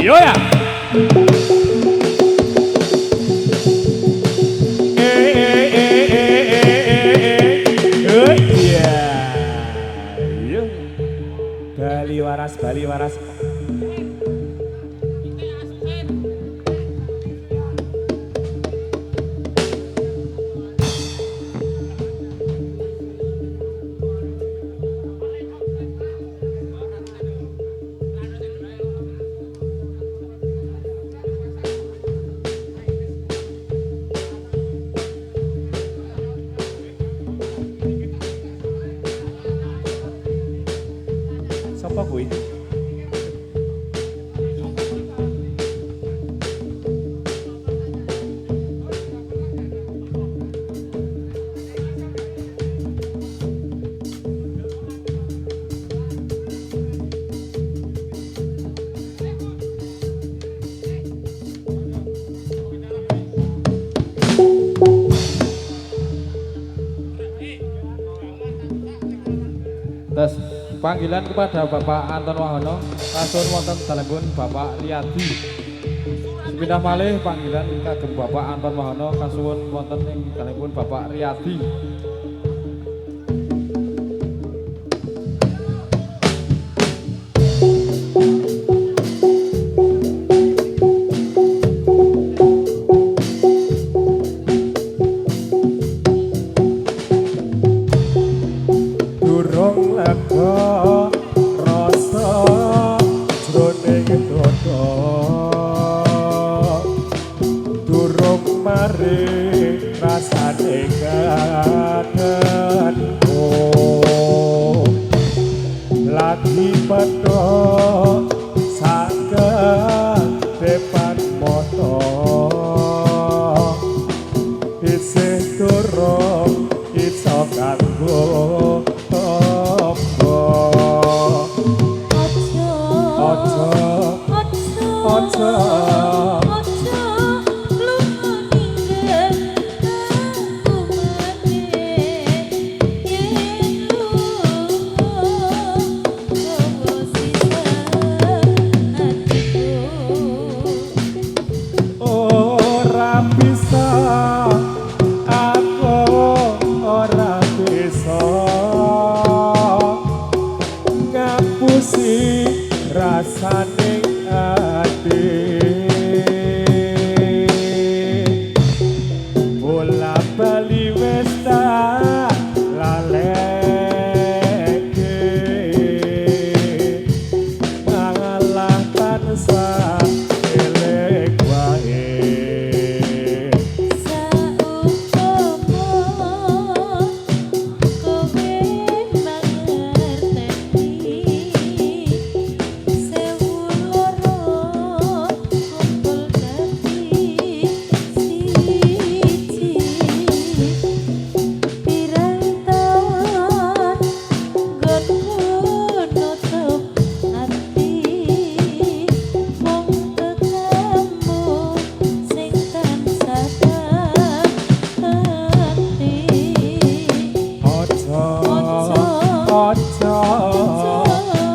Yo ya. Bali Bali waras. Sapa kuwi? Tes panggilan kepada Bapak Anton Wahono kasun wonten dalembun Bapak Riyadi. Sepindah malih panggilan kagem Bapak Anton Wahono kasuwun wonten ing dalembun Bapak Riyadi. Durung lega rasa jroning dodo, durung mari rasane kangenku, lagi pedho saged depan moto isih durung iso kanggo ora bisa aku ora bisa ngapusi rasane ati bola bali wis tak laleke malah tansah elek wae.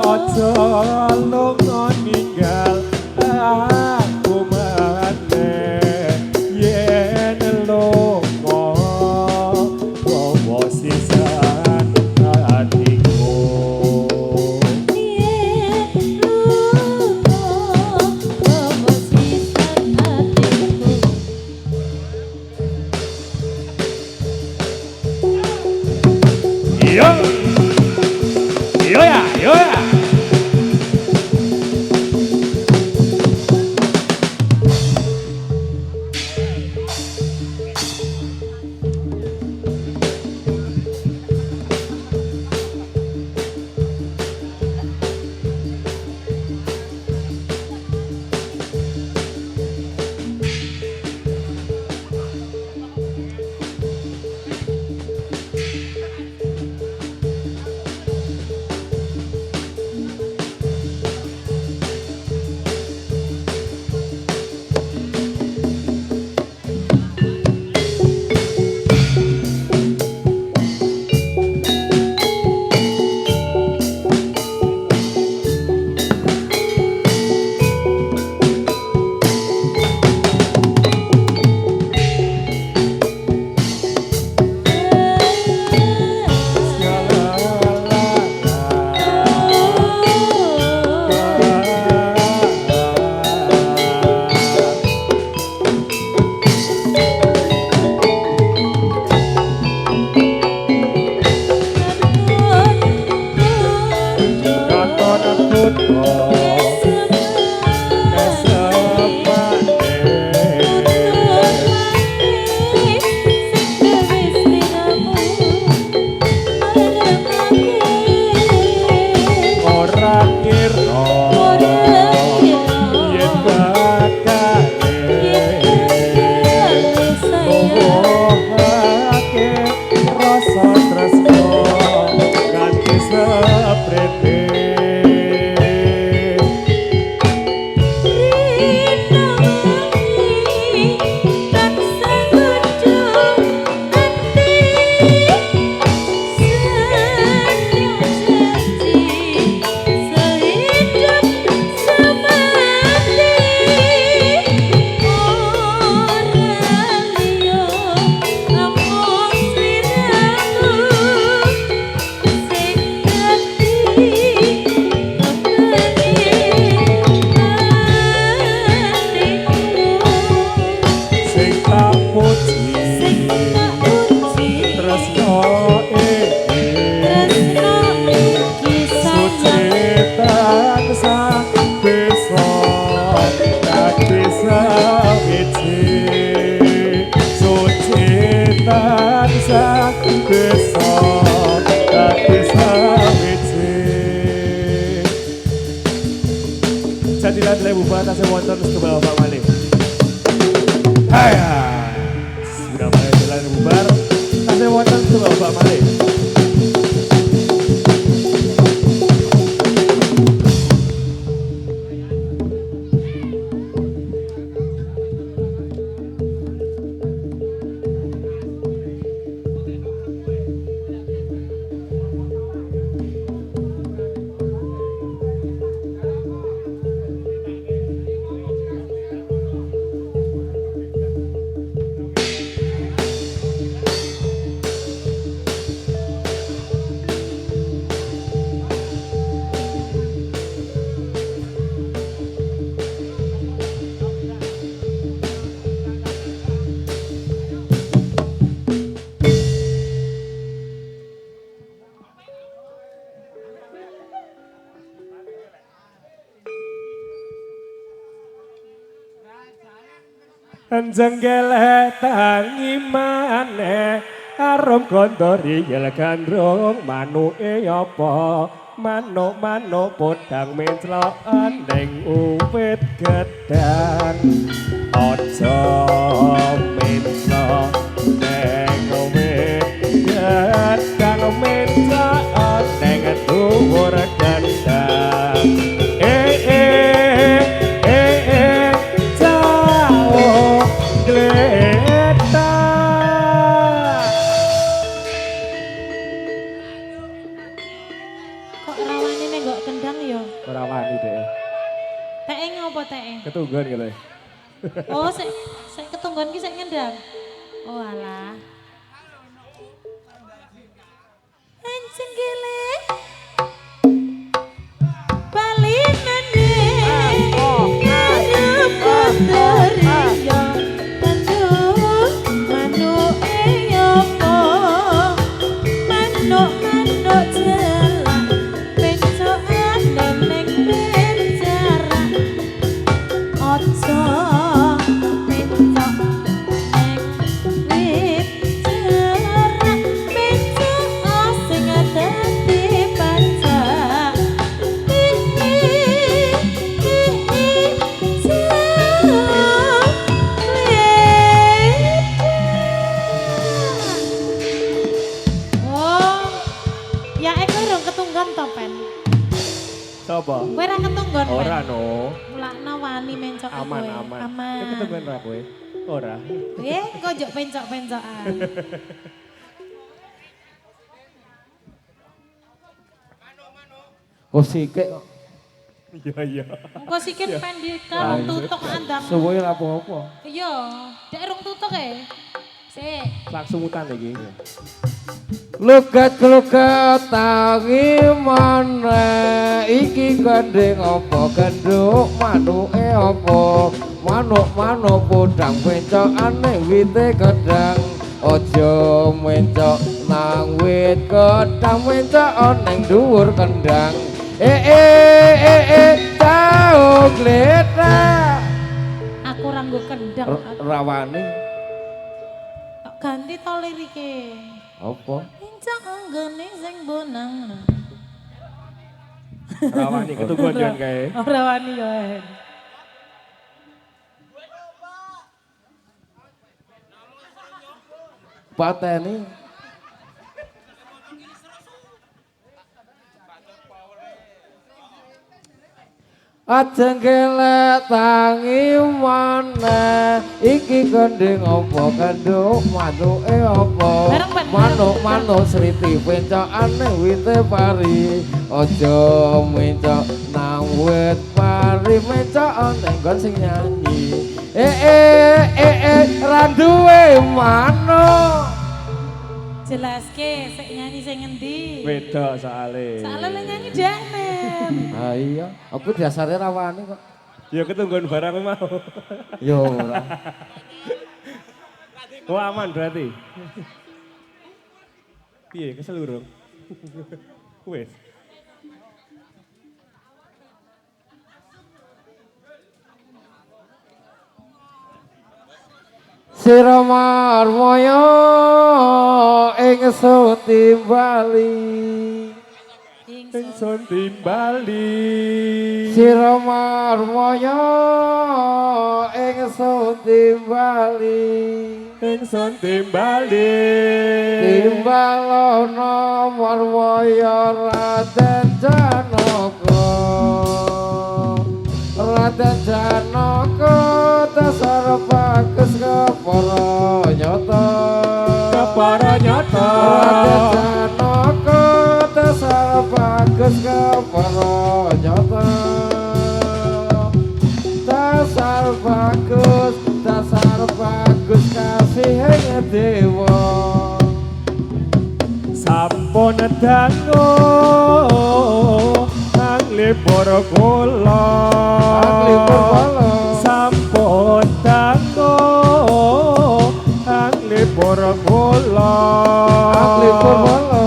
Ojo lunga ninggal aku maneh yen lunga bawa sisan hatiku yen lunga bawa sisan hatiku. yo yo ya Jadilah nilai bubar tasnya wonten ke bawah Pak Malik. Hai. Sudah mulai nilai bubar tasnya wonten ke bawah Pak Malik. Jenggele tangi maneh arum kontori yel gandrung manuke apa manuk podang mencloken ning uwit gedang aja menclok ning uwit gedang mencloken ning dhuwur gedang ketunggan gitu ya. Oh, saya ketunggan ki saya ngendang. Oh alah. Anjing gile. Bali meneh. Arep kotoriyo. Manuk manuke apa? Manuk jelak. Pencokan ning penjara. Ojo mencok neng wit cerak mencok sing dadi pacak oh ya eko rong ketunggan to pen coba kowe ra ketunggan pen ora no mulakno wani mencok aman kowe. aman Aman. ketunggan ra kowe ora Kok jok pencok-pencokan. Oh sikik kok. iya Engko sikit pendek karo tutuk andang. Suwe ora apa-apa. Iya, dek rung tutuk e. Sik. langsung mutan iki Lugat-lugat tangi maneh iki gandeng apa genduk manuke apa manuk podang pencokane wite gedang aja mencok nang wit gedang mencok ning dhuwur kendang rawani. Kok ganti to lirike. Apa? Pincak anggone sing bonang. Rawani ketungguan jan kae. Ora wani yo. Pateni. Aja gelek tangi maneh iki gending apa kanduk manuke apa manuk sriti pencokane wite pari aja mencok nang wit pari mencok tenggon sing nyanyi randuwe manuk Jelaske sik nyanyi sing ngendi? beda soalé Soale nyanyi dekne. ah iya aku dasare rawani kok Ya ketungguan barang mau. yo ora Oh aman berarti. Piye keselurung? Wes. Sira marmaya ingsun timbali Ingsun timbali. Sira marmaya ingsun timbali Ingsun timbali. timbalono marmaya Raden Janaka Raden Janaka dasar bagus kepara nyata Kepara nyata. Raden Janaka dasar bagus kepara nyata dasar bagus kasih dewa Sampun dango anglipur kula. Anglipur kula. Sampun dango anglipur kula. Anglipur kula.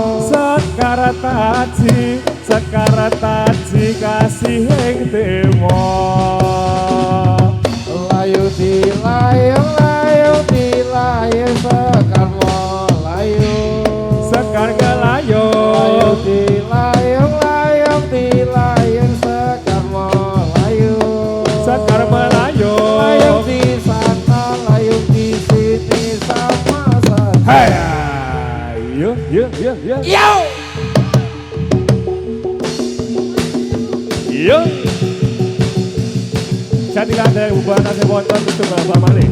Sekar taji kasih ing dewa. layu dilayung sekar layu Sekar ngelayo. layu dilayung sekar layu Sekar melayu. layung di sana layung di sini sama saja Hai. Yo. Yo. Jadilah dari ubah nasi wonton itu Bapak Malik.